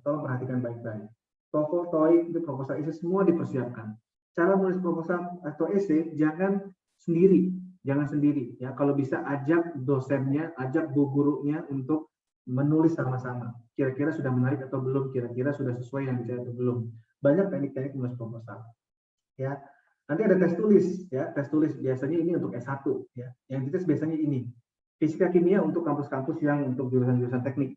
tolong perhatikan baik-baik. TOEFL, TOEIC, itu proposal essay semua dipersiapkan. Cara menulis proposal atau essay jangan sendiri ya. Kalau bisa ajak dosennya, ajak gurunya untuk menulis sama-sama. Kira-kira sudah menarik atau belum? Kira-kira sudah sesuai yang dicari atau belum? Banyak teknik-teknik menulis proposal. Ya. Nanti ada tes tulis ya. Tes tulis biasanya ini untuk S1 ya. Yang dites biasanya ini. Fisika kimia untuk kampus-kampus yang untuk jurusan-jurusan teknik.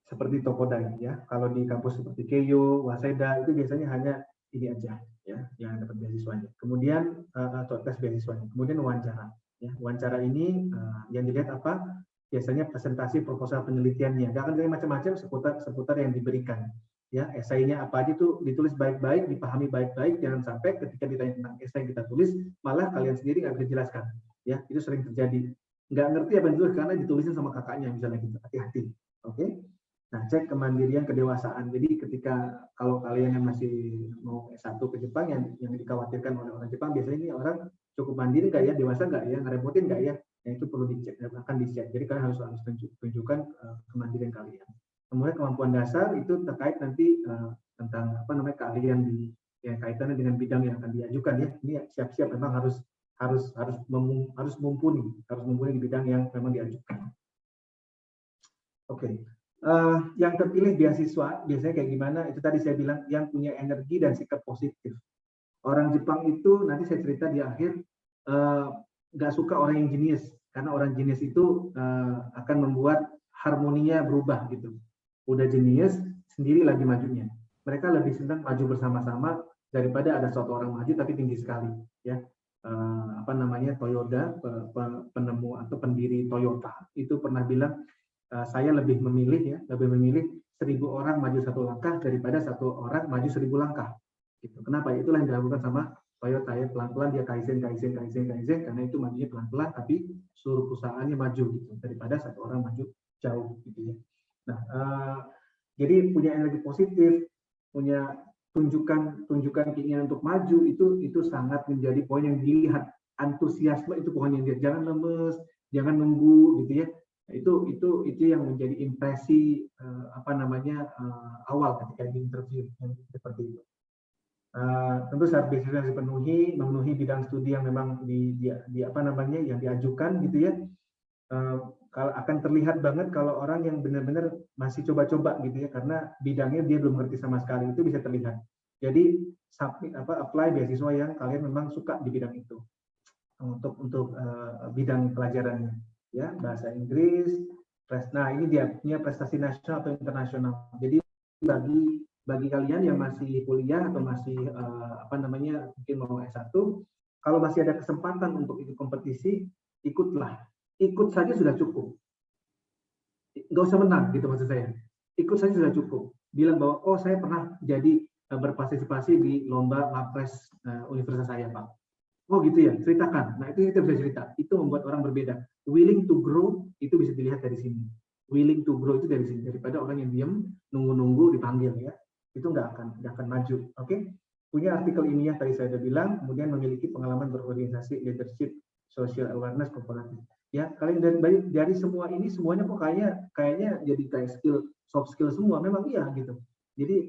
Seperti Tokodai ya. Kalau di kampus seperti Keio, Waseda itu biasanya hanya ini aja ya yang dapat beasiswanya. Kemudian atau tes beasiswanya. Kemudian wawancara ya. Wawancara ini yang dilihat apa? Biasanya presentasi proposal penelitiannya. Gak akan macam-macam seputar yang diberikan. Ya, esainya apa aja tuh ditulis baik-baik, dipahami baik-baik, jangan sampai ketika ditanya tentang esai yang kita tulis malah kalian sendiri nggak bisa jelaskan. Ya, itu sering terjadi. Nggak ngerti apa yang ditulis karena ditulisnya sama kakaknya misalnya gitu. Hati-hati. Oke. Nah, Nah, cek kemandirian kedewasaan. Jadi ketika kalau kalian yang masih mau S1 ke Jepang, yang dikhawatirkan oleh orang Jepang, biasanya ini orang cukup mandiri nggak ya, dewasa nggak ya, ngerepotin nggak ya, itu perlu dicek, akan dicek. Jadi kalian harus tunjukkan kemandirian kalian. Kemudian kemampuan dasar itu terkait nanti tentang apa namanya keahlian di yang kaitannya dengan bidang yang akan diajukan ya. Ini siap-siap memang harus mumpuni di bidang yang memang diajukan. Oke. Yang terpilih beasiswa biasanya kayak gimana? Itu tadi saya bilang yang punya energi dan sikap positif. Orang Jepang itu nanti saya cerita di akhir nggak suka orang yang jenius karena orang jenius itu akan membuat harmoninya berubah gitu. Udah jenius sendiri lagi majunya. Mereka lebih senang maju bersama-sama daripada ada suatu orang maju tapi tinggi sekali ya. Apa namanya Toyota penemu atau pendiri Toyota itu pernah bilang saya lebih memilih 1.000 orang maju 1 langkah daripada 1 orang maju 1.000 langkah. Gitu. Kenapa? Itulah yang dilakukan sama Toyota ya, pelan-pelan dia kaizen karena itu majunya pelan-pelan tapi seluruh perusahaannya maju gitu daripada 1 orang maju jauh gitu ya. Nah, jadi punya energi positif, punya tunjukkan keinginan untuk maju itu sangat menjadi poin yang dilihat. Antusiasme itu poin yang dilihat, jangan lemes, jangan nunggu gitu ya. Itu yang menjadi impresi awal ketika di interview seperti itu. Tentu syarat beasiswa harus memenuhi bidang studi yang memang yang diajukan gitu ya. Kalau akan terlihat banget kalau orang yang benar-benar masih coba-coba gitu ya, karena bidangnya dia belum ngerti sama sekali, itu bisa terlihat. Jadi apply beasiswa yang kalian memang suka di bidang itu untuk bidang pelajarannya. Ya, bahasa Inggris. Nah, ini dia punya prestasi nasional atau internasional. Jadi bagi kalian yang masih kuliah atau masih mungkin mau S1, kalau masih ada kesempatan untuk ikut kompetisi, ikutlah. Ikut saja sudah cukup. Nggak usah menang gitu maksud saya. Ikut saja sudah cukup. Bilang bahwa oh saya pernah jadi berpartisipasi di lomba Mapres universitas saya, Pak. Oh gitu ya, ceritakan. Nah itu kita bisa cerita. Itu membuat orang berbeda. Willing to grow itu bisa dilihat dari sini. Willing to grow itu dari sini, daripada orang yang diam nunggu-nunggu dipanggil ya. Itu nggak akan maju. Oke? Punya artikel ilmiah tadi saya sudah bilang. Kemudian memiliki pengalaman berorganisasi, leadership, social awareness, kooperatif. Ya, kalian dari semua ini semuanya kok kayaknya jadi kayak soft skill semua. Memang iya gitu. Jadi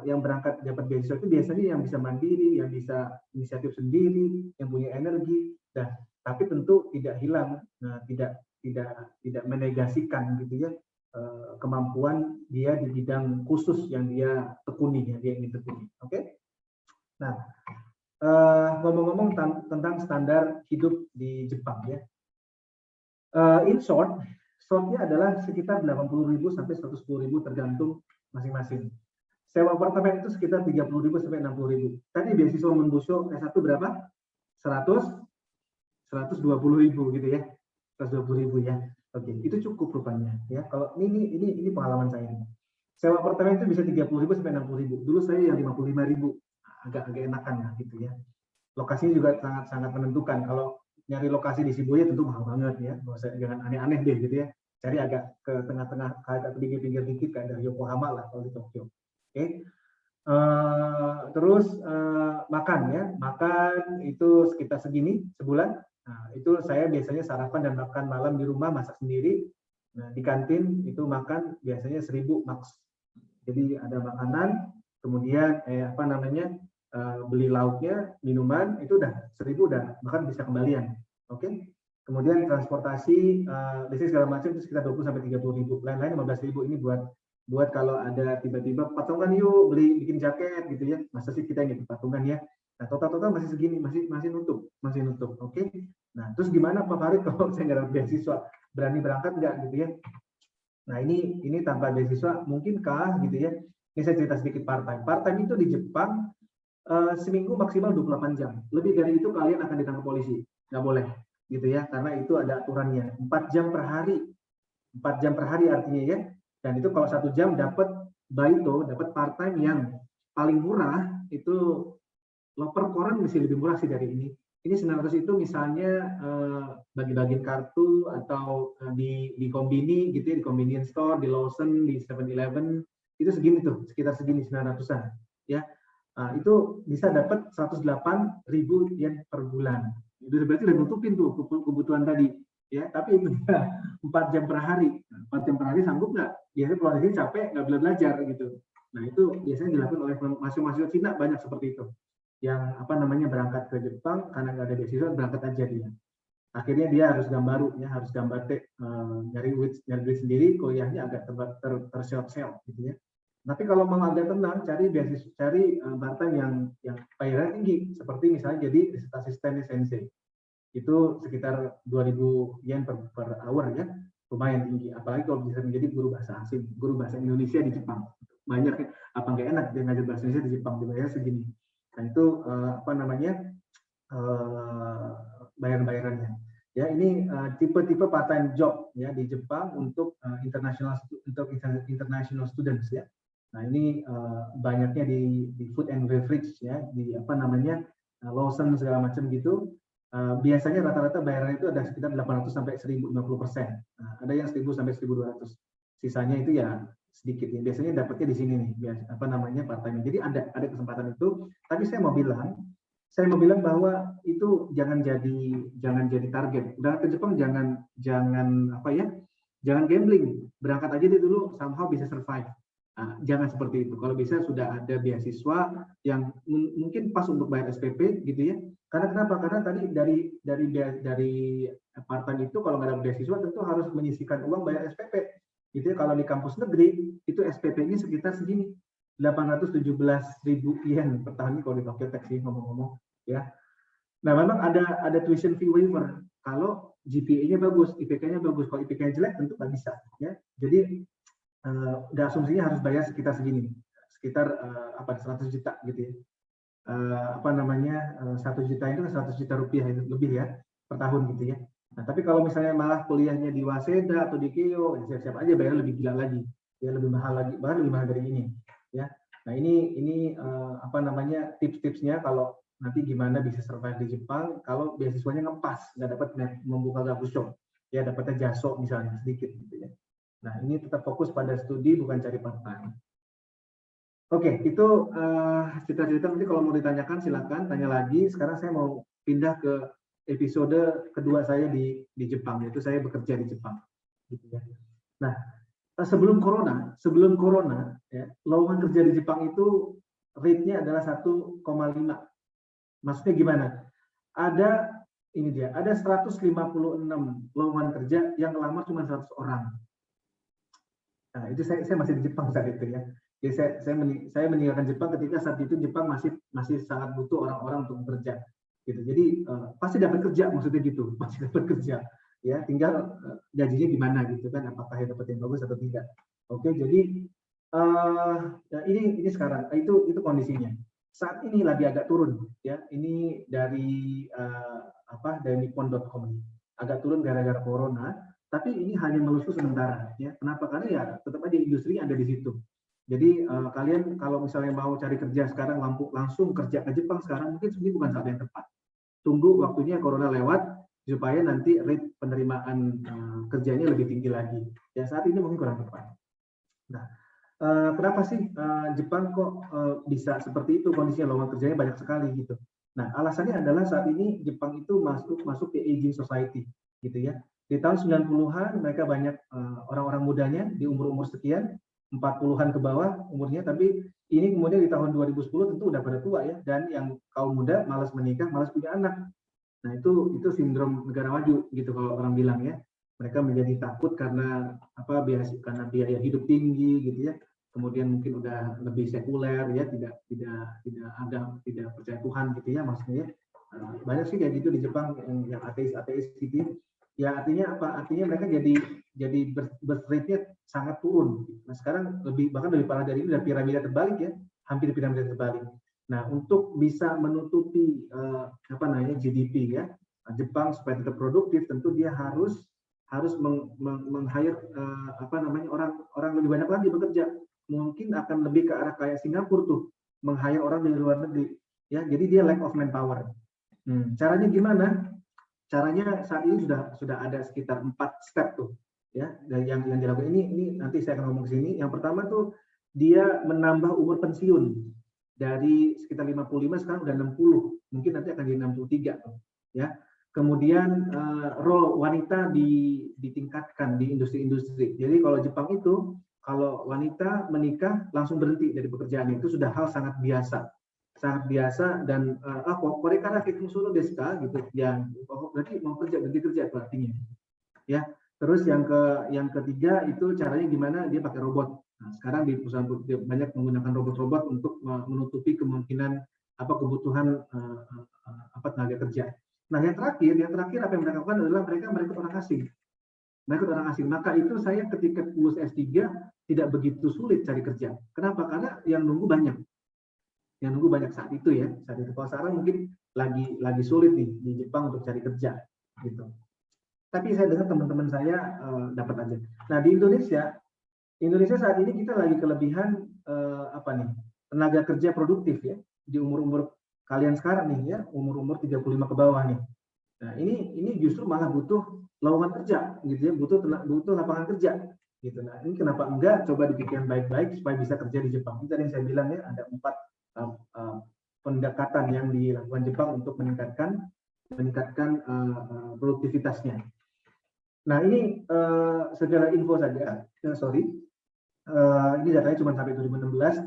yang berangkat dapat beasiswa itu biasanya yang bisa mandiri, yang bisa inisiatif sendiri, yang punya energi. Nah, tapi tentu tidak hilang, tidak menegasikan gitu ya kemampuan dia di bidang khusus yang dia tekuni, yang dia ingin tekuni. Oke? Nah, ngomong-ngomong tentang standar hidup di Jepang ya. In shortnya adalah sekitar 80.000 sampai 110.000 tergantung masing-masing. Sewa apartemen itu sekitar 30.000 sampai 60.000. Tadi beasiswa Monbusho S1 berapa? 120.000 gitu ya. 120.000 ya. Oke, itu cukup rupanya ya. Kalau ini pengalaman saya. Sewa apartemen itu bisa 30.000 sampai 60.000. Dulu saya yang 55.000. Agak enakan lah gitu ya. Lokasinya juga sangat menentukan. Kalau nyari lokasi di Shibuya tentu mahal banget ya. Jangan aneh-aneh deh gitu ya. Cari agak ke tengah-tengah, agak ke pinggir-pinggir dikit kayak dari Yokohama lah kalau di Tokyo. Oke. Terus makan itu sekitar segini sebulan. Nah, itu saya biasanya sarapan dan makan malam di rumah, masak sendiri. Nah, di kantin itu makan biasanya 1.000 max. Jadi ada makanan, kemudian beli lauknya, minuman, itu udah 1.000 udah, bahkan bisa kembalian. Oke. Kemudian transportasi, listrik segala macam itu sekitar 20 sampai 30.000. Lain-lain 15.000 ini buat kalau ada tiba-tiba patungan yuk bikin jaket gitu ya. Masa sih kita yang patungan ya. Nah, total masih segini, masih nutup. Oke. Nah, terus gimana Pak Farid kalau saya nggak dapat beasiswa? Berani berangkat nggak gitu ya? Nah, ini tanpa beasiswa mungkinkah gitu ya? Ini saya cerita sedikit part-time. Part-time itu di Jepang seminggu maksimal 28 jam. Lebih dari itu kalian akan ditangkap polisi. Nggak boleh gitu ya, karena itu ada aturannya. 4 jam per hari. 4 jam per hari artinya ya. Dan itu kalau 1 jam dapat baito, dapat part-time yang paling murah itu loper koran masih lebih murah sih dari ini. Ini 900 itu misalnya bagi-bagi kartu atau di kombini gitu ya, di convenience store, di Lawson, di 7-Eleven, itu segini tuh, sekitar segini 900-an ya. Itu bisa dapat 108.000 yen per bulan. Itu berarti udah nutupin tuh kebutuhan tadi ya, tapi itu 4 jam per hari. 4 jam per hari sanggup nggak? Biasanya pulang dari sini capek, nggak belajar gitu. Nah itu biasanya dilakukan oleh mahasiswa Cina, banyak seperti itu. Yang apa namanya berangkat ke Jepang karena nggak ada beasiswa, berangkat aja dia. Akhirnya dia harus gambaru ya, harus gambar nyari duit sendiri, kuliahnya agak terseok-seok gitu ya. Tapi kalau mau agak tenang, cari beasiswa, cari part-time yang bayarnya tinggi, seperti misalnya jadi asisten sensei. Itu sekitar 2.000 yen per hour ya, lumayan tinggi. Apalagi kalau bisa menjadi guru bahasa asing, guru bahasa Indonesia di Jepang. Banyak apa nggak enak dia ngajar bahasa Indonesia di Jepang, dibayar segini. Nah itu apa namanya bayar-bayarannya. Ya ini tipe-tipe part-time job ya di Jepang untuk international students ya. Nah ini banyaknya di food and beverage ya, di apa namanya Lawson segala macam gitu. Biasanya rata-rata bayaran itu ada sekitar 800 sampai 1050%. Nah, ada yang 1000 sampai 1200. Sisanya itu ya sedikit ya. Biasanya dapatnya di sini nih, apa namanya part-time. Jadi ada kesempatan itu. Tapi saya mau bilang bahwa itu jangan jadi target. Udah ke Jepang jangan apa ya? Jangan gambling. Berangkat aja dulu somehow bisa survive. Nah, jangan seperti itu. Kalau bisa sudah ada beasiswa yang mungkin pas untuk bayar SPP gitu ya. Karena kenapa? Karena tadi dari part-time itu kalau nggak ada beasiswa tentu harus menyisihkan uang bayar SPP. Gitu ya. Kalau di kampus negeri itu SPP-nya sekitar segini, 817.000 yen per tahun kalau di Tokyo Tech sih ngomong-ngomong ya. Nah memang ada tuition fee waiver kalau GPA-nya bagus, IPK-nya bagus. Kalau IPK-nya jelek tentu nggak bisa ya. Jadi udah asumsinya harus bayar sekitar segini, sekitar 100 juta gitu ya. Apa namanya 1 juta itu 100 juta rupiah lebih ya per tahun gitu ya. Nah tapi kalau misalnya malah kuliahnya di Waseda atau di Keio, ya siap-siap aja bayar lebih gila lagi, ya lebih mahal lagi, bahkan lebih mahal dari ini ya. Nah ini apa namanya tips-tipsnya kalau nanti gimana bisa survive di Jepang kalau beasiswanya ngepas, nggak dapat membuka gakushou ya, dapatnya jaso misalnya sedikit gitu ya. Nah ini tetap fokus pada studi bukan cari part-time. Oke, itu cerita-cerita nanti kalau mau ditanyakan silakan tanya lagi. Sekarang saya mau pindah ke episode kedua saya di Jepang, yaitu saya bekerja di Jepang. Gitu ya. Nah, sebelum corona, ya, lowongan kerja di Jepang itu rate-nya adalah 1,5. Maksudnya gimana? Ada 156 lowongan kerja yang ngelamar cuma 100 orang. Nah, itu saya masih di Jepang saat itu ya. Jadi saya meninggalkan Jepang ketika saat itu Jepang masih sangat butuh orang-orang untuk bekerja. Gitu. Jadi pasti dapat kerja, maksudnya gitu, pasti dapat kerja. Ya, tinggal gajinya gimana gitu kan, apakah dapat yang bagus atau tidak. Oke, jadi ya ini sekarang itu kondisinya. Saat ini lagi agak turun, ya. Ini dari dari nippon.com ini. Agak turun gara-gara corona, tapi ini hanya melusuh sementara. Ya, kenapa? Karena ya tetap aja industri ada di situ. Jadi kalian kalau misalnya mau cari kerja sekarang langsung kerja ke Jepang sekarang mungkin ini bukan saat yang tepat. Tunggu waktunya corona lewat supaya nanti rate penerimaan kerjanya lebih tinggi lagi. Ya saat ini mungkin kurang tepat. Nah, kenapa sih Jepang kok bisa seperti itu kondisinya, lowongan kerjanya banyak sekali gitu. Nah, alasannya adalah saat ini Jepang itu masuk ke aging society gitu ya. Di tahun 90-an mereka banyak orang-orang mudanya di umur-umur sekian, 40-an ke bawah umurnya, tapi ini kemudian di tahun 2010 tentu udah pada tua ya, dan yang kaum muda malas menikah, malas punya anak. Nah itu sindrom negara maju gitu kalau orang bilang ya. Mereka menjadi takut karena karena biaya hidup tinggi gitu ya. Kemudian mungkin udah lebih sekuler ya, tidak percaya Tuhan gitu ya maksudnya. Banyak sih kayak gitu di Jepang yang ateis gitu. Ya artinya apa? Artinya mereka jadi birth rate-nya sangat turun. Nah sekarang bahkan lebih parah dari ini, udah piramida terbalik ya, hampir piramida terbalik. Nah untuk bisa menutupi GDP ya, Jepang supaya tetap produktif tentu dia harus meng-hire orang lebih banyak lagi bekerja. Mungkin akan lebih ke arah kayak Singapura tuh, meng-hire orang dari luar negeri ya. Jadi dia lack of manpower. Caranya gimana? Caranya saat ini sudah ada sekitar 4 step tuh, ya. Dan yang dilakukan ini nanti saya akan ngomong ke sini. Yang pertama tuh dia menambah umur pensiun dari sekitar 55 sekarang udah 60, mungkin nanti akan jadi 63 tuh, ya. Kemudian role wanita ditingkatkan di industri-industri. Jadi kalau Jepang itu kalau wanita menikah langsung berhenti dari pekerjaan itu sudah hal sangat biasa dan korekara solo desu ka gitu yang berarti mau kerja berhenti kerja itu artinya, ya. Terus yang ketiga itu caranya gimana dia pakai robot. Nah, sekarang di perusahaan banyak menggunakan robot-robot untuk menutupi kemungkinan kebutuhan tenaga kerja. Nah, yang terakhir apa yang mereka lakukan adalah mereka merekrut orang asing. Maka itu saya ketika lulus S3 tidak begitu sulit cari kerja. Kenapa? Karena yang nunggu banyak saat itu ya. Saat itu kalau sekarang mungkin lagi sulit nih di Jepang untuk cari kerja gitu. Tapi saya dengar teman-teman saya dapat aja. Nah, di Indonesia saat ini kita lagi kelebihan tenaga kerja produktif ya di umur-umur kalian sekarang nih ya, umur-umur 35 ke bawah nih. Nah, ini justru malah butuh lowongan kerja gitu ya, butuh lapangan kerja gitu. Nah, ini kenapa enggak coba dipikirkan baik-baik supaya bisa kerja di Jepang. Itu tadi yang saya bilang ya, ada 4 pendekatan yang dilakukan Jepang untuk meningkatkan produktivitasnya. Nah, ini segala info saja. Ini datanya cuma sampai 2016.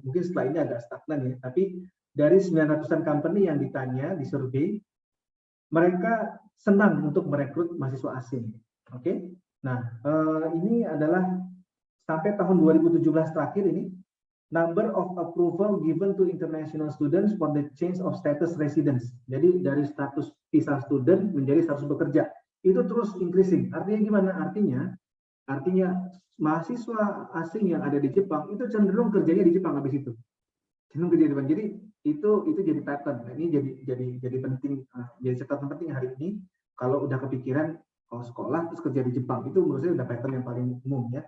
Mungkin setelah ini agak stagnan ya. Tapi dari 900-an company yang ditanya di survei, mereka senang untuk merekrut mahasiswa asing. Oke. Nah, ini adalah sampai tahun 2017 terakhir ini number of approval given to international students for the change of status residence. Jadi dari status visa student menjadi status bekerja itu terus increasing. Artinya gimana? Artinya mahasiswa asing yang ada di Jepang itu cenderung kerjanya di Jepang habis itu. Cenderung kerja di Jepang. Jadi itu jadi pattern. Ini jadi penting, jadi catatan penting hari ini. Kalau udah kepikiran kalau sekolah terus kerja di Jepang itu menurut saya udah pattern yang paling umum ya.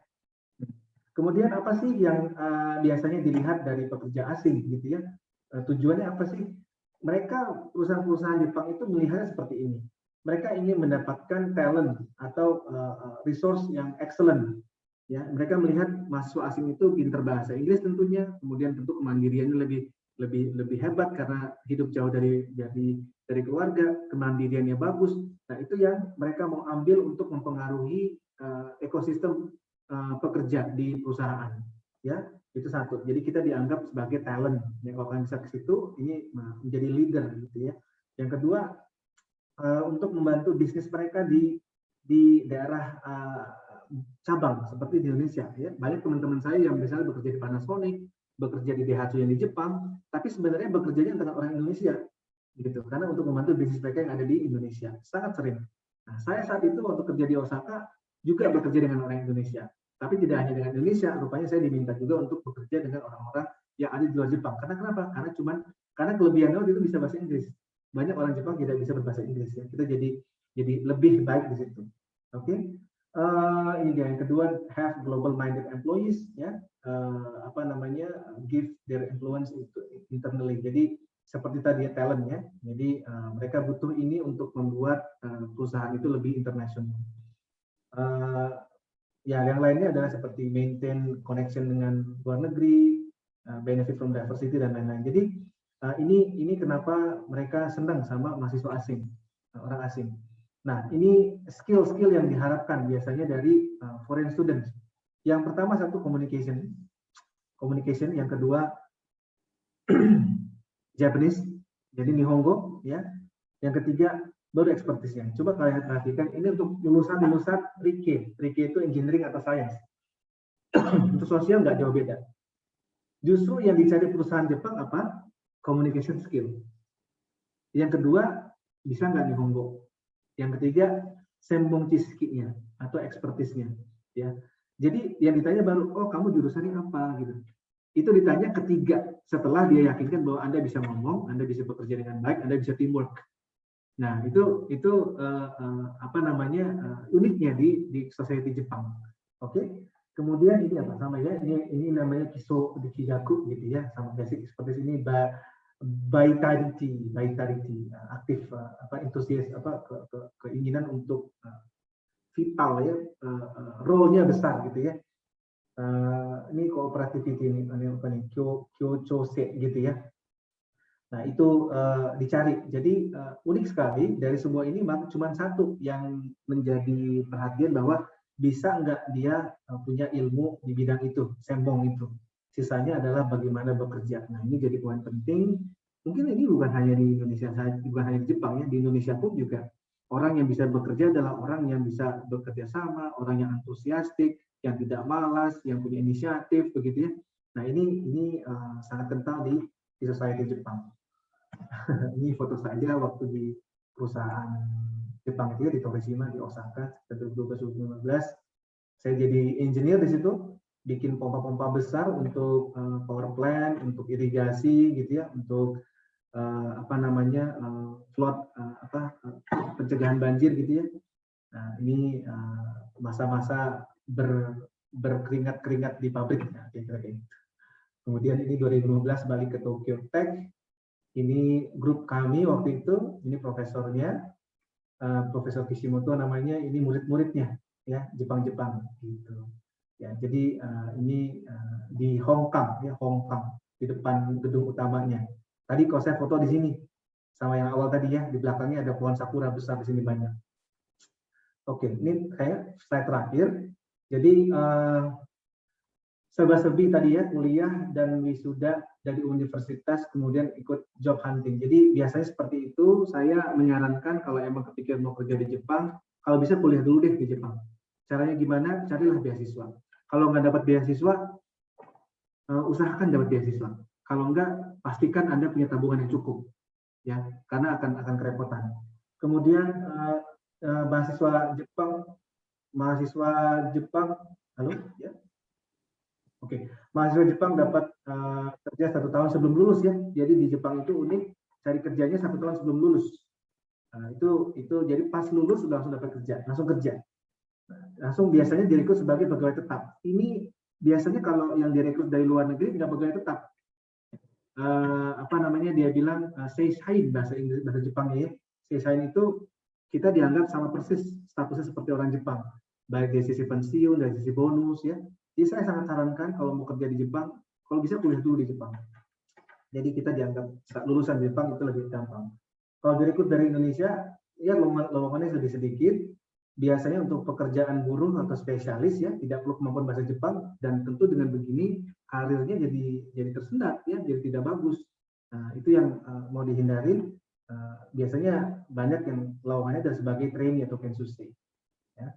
Kemudian apa sih yang biasanya dilihat dari pekerja asing gitu ya? Tujuannya apa sih? Mereka perusahaan-perusahaan Jepang itu melihatnya seperti ini. Mereka ingin mendapatkan talent atau resource yang excellent. Ya, mereka melihat mahasiswa asing itu pintar bahasa Inggris tentunya, kemudian tentu kemandiriannya lebih hebat karena hidup jauh dari keluarga, kemandiriannya bagus. Nah, itu yang mereka mau ambil untuk mempengaruhi ekosistem pekerja di perusahaan. Ya, itu satu. Jadi kita dianggap sebagai talent. Ya, kalau kalian bisa ke situ, ini menjadi leader gitu ya. Yang kedua, untuk membantu bisnis mereka di daerah cabang seperti di Indonesia ya. Banyak teman-teman saya yang misalnya bekerja di Panasonic, bekerja di Daihatsu yang di Jepang, tapi sebenarnya bekerjanya dengan orang Indonesia gitu. Karena untuk membantu bisnis mereka yang ada di Indonesia sangat sering. Nah, saya saat itu waktu kerja di Osaka juga bekerja dengan orang Indonesia. Tapi tidak hanya dengan Indonesia, rupanya saya diminta juga untuk bekerja dengan orang-orang yang ada di luar Jepang. Karena kenapa? Karena kelebihannya itu bisa bahasa Inggris. Banyak orang Jepang tidak bisa berbahasa Inggris ya. Kita jadi lebih baik di situ. Oke. Ini dia yang kedua, have global minded employees ya. Give their influence internally. Jadi seperti tadi ya, talent ya. Jadi mereka butuh ini untuk membuat perusahaan itu lebih internasional. Ya, yang lainnya adalah seperti maintain connection dengan luar negeri, benefit from diversity dan lain-lain. Jadi ini kenapa mereka senang sama mahasiswa asing, orang asing. Nah, ini skill-skill yang diharapkan biasanya dari foreign students. Yang pertama satu communication, yang kedua Japanese, jadi Nihongo, ya. Yang ketiga baru expertise-nya. Coba kalian perhatikan, ini untuk lulusan Rike itu engineering atau science. Untuk sosial nggak jauh beda. Justru yang dicari perusahaan Jepang apa? Communication skill. Yang kedua, bisa nggak Nihongo? Yang ketiga, senbon chiski-nya atau expertise-nya. Ya. Jadi yang ditanya baru, oh kamu jurusannya apa gitu. Itu ditanya ketiga setelah dia yakinkan bahwa Anda bisa ngomong, Anda bisa bekerja dengan baik, Anda bisa teamwork. Nah itu uniknya di society Jepang. Oke. Kemudian ini apa sama ya? Ini namanya kiso dikigaku gitu ya, sama basic expertise ini vitality, aktif, antusias, keinginan untuk vital ya, role-nya besar gitu ya. Ini cooperativity ini apa nih, kyochose gitu ya. Nah itu dicari. Jadi unik sekali dari semua ini cuma satu yang menjadi perhatian, bahwa bisa nggak dia punya ilmu di bidang itu, sembong itu. Sisanya adalah bagaimana bekerja. Nah ini jadi poin penting. Mungkin ini bukan hanya di Indonesia saja, bukan hanya di Jepang ya, di Indonesia pun juga orang yang bisa bekerja adalah orang yang bisa bekerja sama, orang yang antusiastik, yang tidak malas, yang punya inisiatif begitu ya. Nah ini sangat kental di society Jepang. Ini foto saya waktu di perusahaan Jepang itu ya, di Tokushima di Osaka sekitar 2015. Saya jadi engineer di situ, bikin pompa-pompa besar untuk power plant, untuk irigasi gitu ya, untuk flood, pencegahan banjir gitu ya. Nah, ini masa-masa berkeringat-keringat di pabrik, nah, kira-kira gitu. Kemudian ini 2015 balik ke Tokyo Tech. Ini grup kami waktu itu, ini profesornya, Profesor Kishimoto namanya, ini murid-muridnya ya, Jepang-Jepang gitu. Ya, jadi ini di Hong Kong ya, Hong Kong di depan gedung utamanya. Tadi kalau saya foto di sini sama yang awal tadi ya, di belakangnya ada pohon sakura besar di sini banyak. Oke, ini kayak slide terakhir. Jadi serba-serbi tadi ya, kuliah dan wisuda dari universitas, kemudian ikut job hunting. Jadi biasanya seperti itu, saya menyarankan kalau emang kepikiran mau kerja di Jepang, kalau bisa kuliah dulu deh di Jepang. Caranya gimana? Carilah beasiswa. Kalau nggak dapat beasiswa, usahakan dapat beasiswa. Kalau enggak, pastikan Anda punya tabungan yang cukup, ya, karena akan kerepotan. Kemudian mahasiswa Jepang, halo, ya. Oke, mahasiswa Jepang dapat kerja 1 tahun sebelum lulus ya. Jadi di Jepang itu unik, cari kerjanya 1 tahun sebelum lulus. Nah, itu jadi pas lulus sudah langsung dapat kerja, langsung kerja. Langsung biasanya direkrut sebagai pegawai tetap. Ini biasanya kalau yang direkrut dari luar negeri tidak pegawai tetap. Dia bilang seishain, bahasa Inggris, bahasa Jepangnya ya. Seishain itu kita dianggap sama persis statusnya seperti orang Jepang, baik dari sisi pensiun, dari sisi bonus ya. Jadi saya sangat sarankan kalau mau kerja di Jepang, kalau bisa kuliah dulu di Jepang. Jadi kita dianggap lulusan Jepang itu lebih gampang. Kalau direkrut dari Indonesia, ya lowongannya lebih sedikit. Biasanya untuk pekerjaan buruh atau spesialis ya, tidak perlu kemampuan bahasa Jepang, dan tentu dengan begini karirnya jadi tersendat ya, jadi tidak bagus. Nah, itu yang mau dihindarin. Biasanya banyak yang lowongannya adalah sebagai trainee atau kensuke. Ya.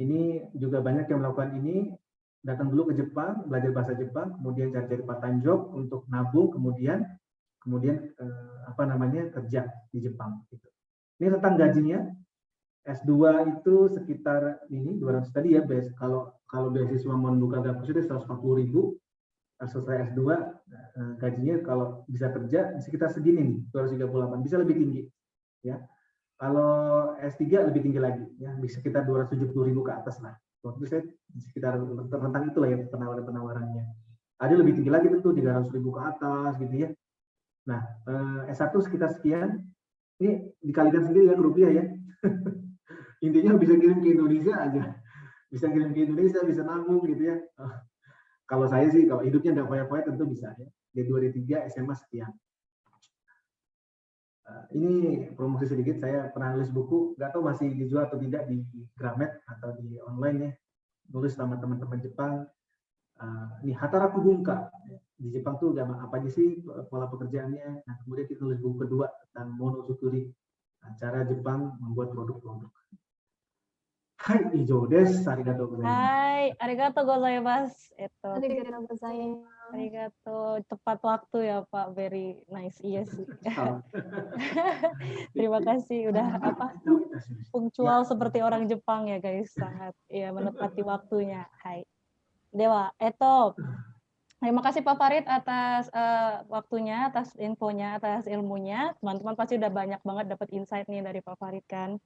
Ini juga banyak yang melakukan ini, datang dulu ke Jepang, belajar bahasa Jepang, kemudian cari-cari part-time job untuk nabung, kemudian kerja di Jepang. Gitu. Ini tentang gajinya. S2 itu sekitar ini 200 tadi ya, kalau beasiswa Monbuka Gakushou itu 140.000. Selesai S2 gajinya kalau bisa kerja sekitar segini nih, 238, bisa lebih tinggi ya. Kalau S3 lebih tinggi lagi ya, bisa sekitar 270.000 ke atas lah. Waktu itu saya sekitar rentang itulah ya penawarannya. Ada lebih tinggi lagi tentu 300.000 ke atas gitu ya. Nah, S1 sekitar sekian. Ini dikalikan sendiri ya ke rupiah ya. Intinya bisa kirim ke Indonesia aja, bisa kirim ke Indonesia, bisa nabung gitu ya. Kalau saya sih, kalau hidupnya nggak foya-foya tentu bisa ya. D2, D3, SMA sekian. Ini promosi sedikit, saya pernah nulis buku, nggak tahu masih dijual atau tidak di Gramet atau di online ya. Nulis sama teman-teman Jepang. Ini Hataraku Bunka. Di Jepang tuh apa aja sih pola pekerjaannya. Nah, kemudian kita nulis buku kedua tentang Monosukkuri, cara Jepang membuat produk-produk. Hai, ijo desu. Arigatou gozaimasu. Hai, arigatou gozaimasu. Arigatou gozaimasu. Arigatou, tepat waktu ya Pak, very nice. Iya sih. Terima kasih udah punktual seperti orang Jepang ya guys, sangat ya menepati waktunya. Hai. Dewa, terima kasih Pak Farid atas waktunya, atas infonya, atas ilmunya. Teman-teman pasti udah banyak banget dapat insight nih dari Pak Farid kan.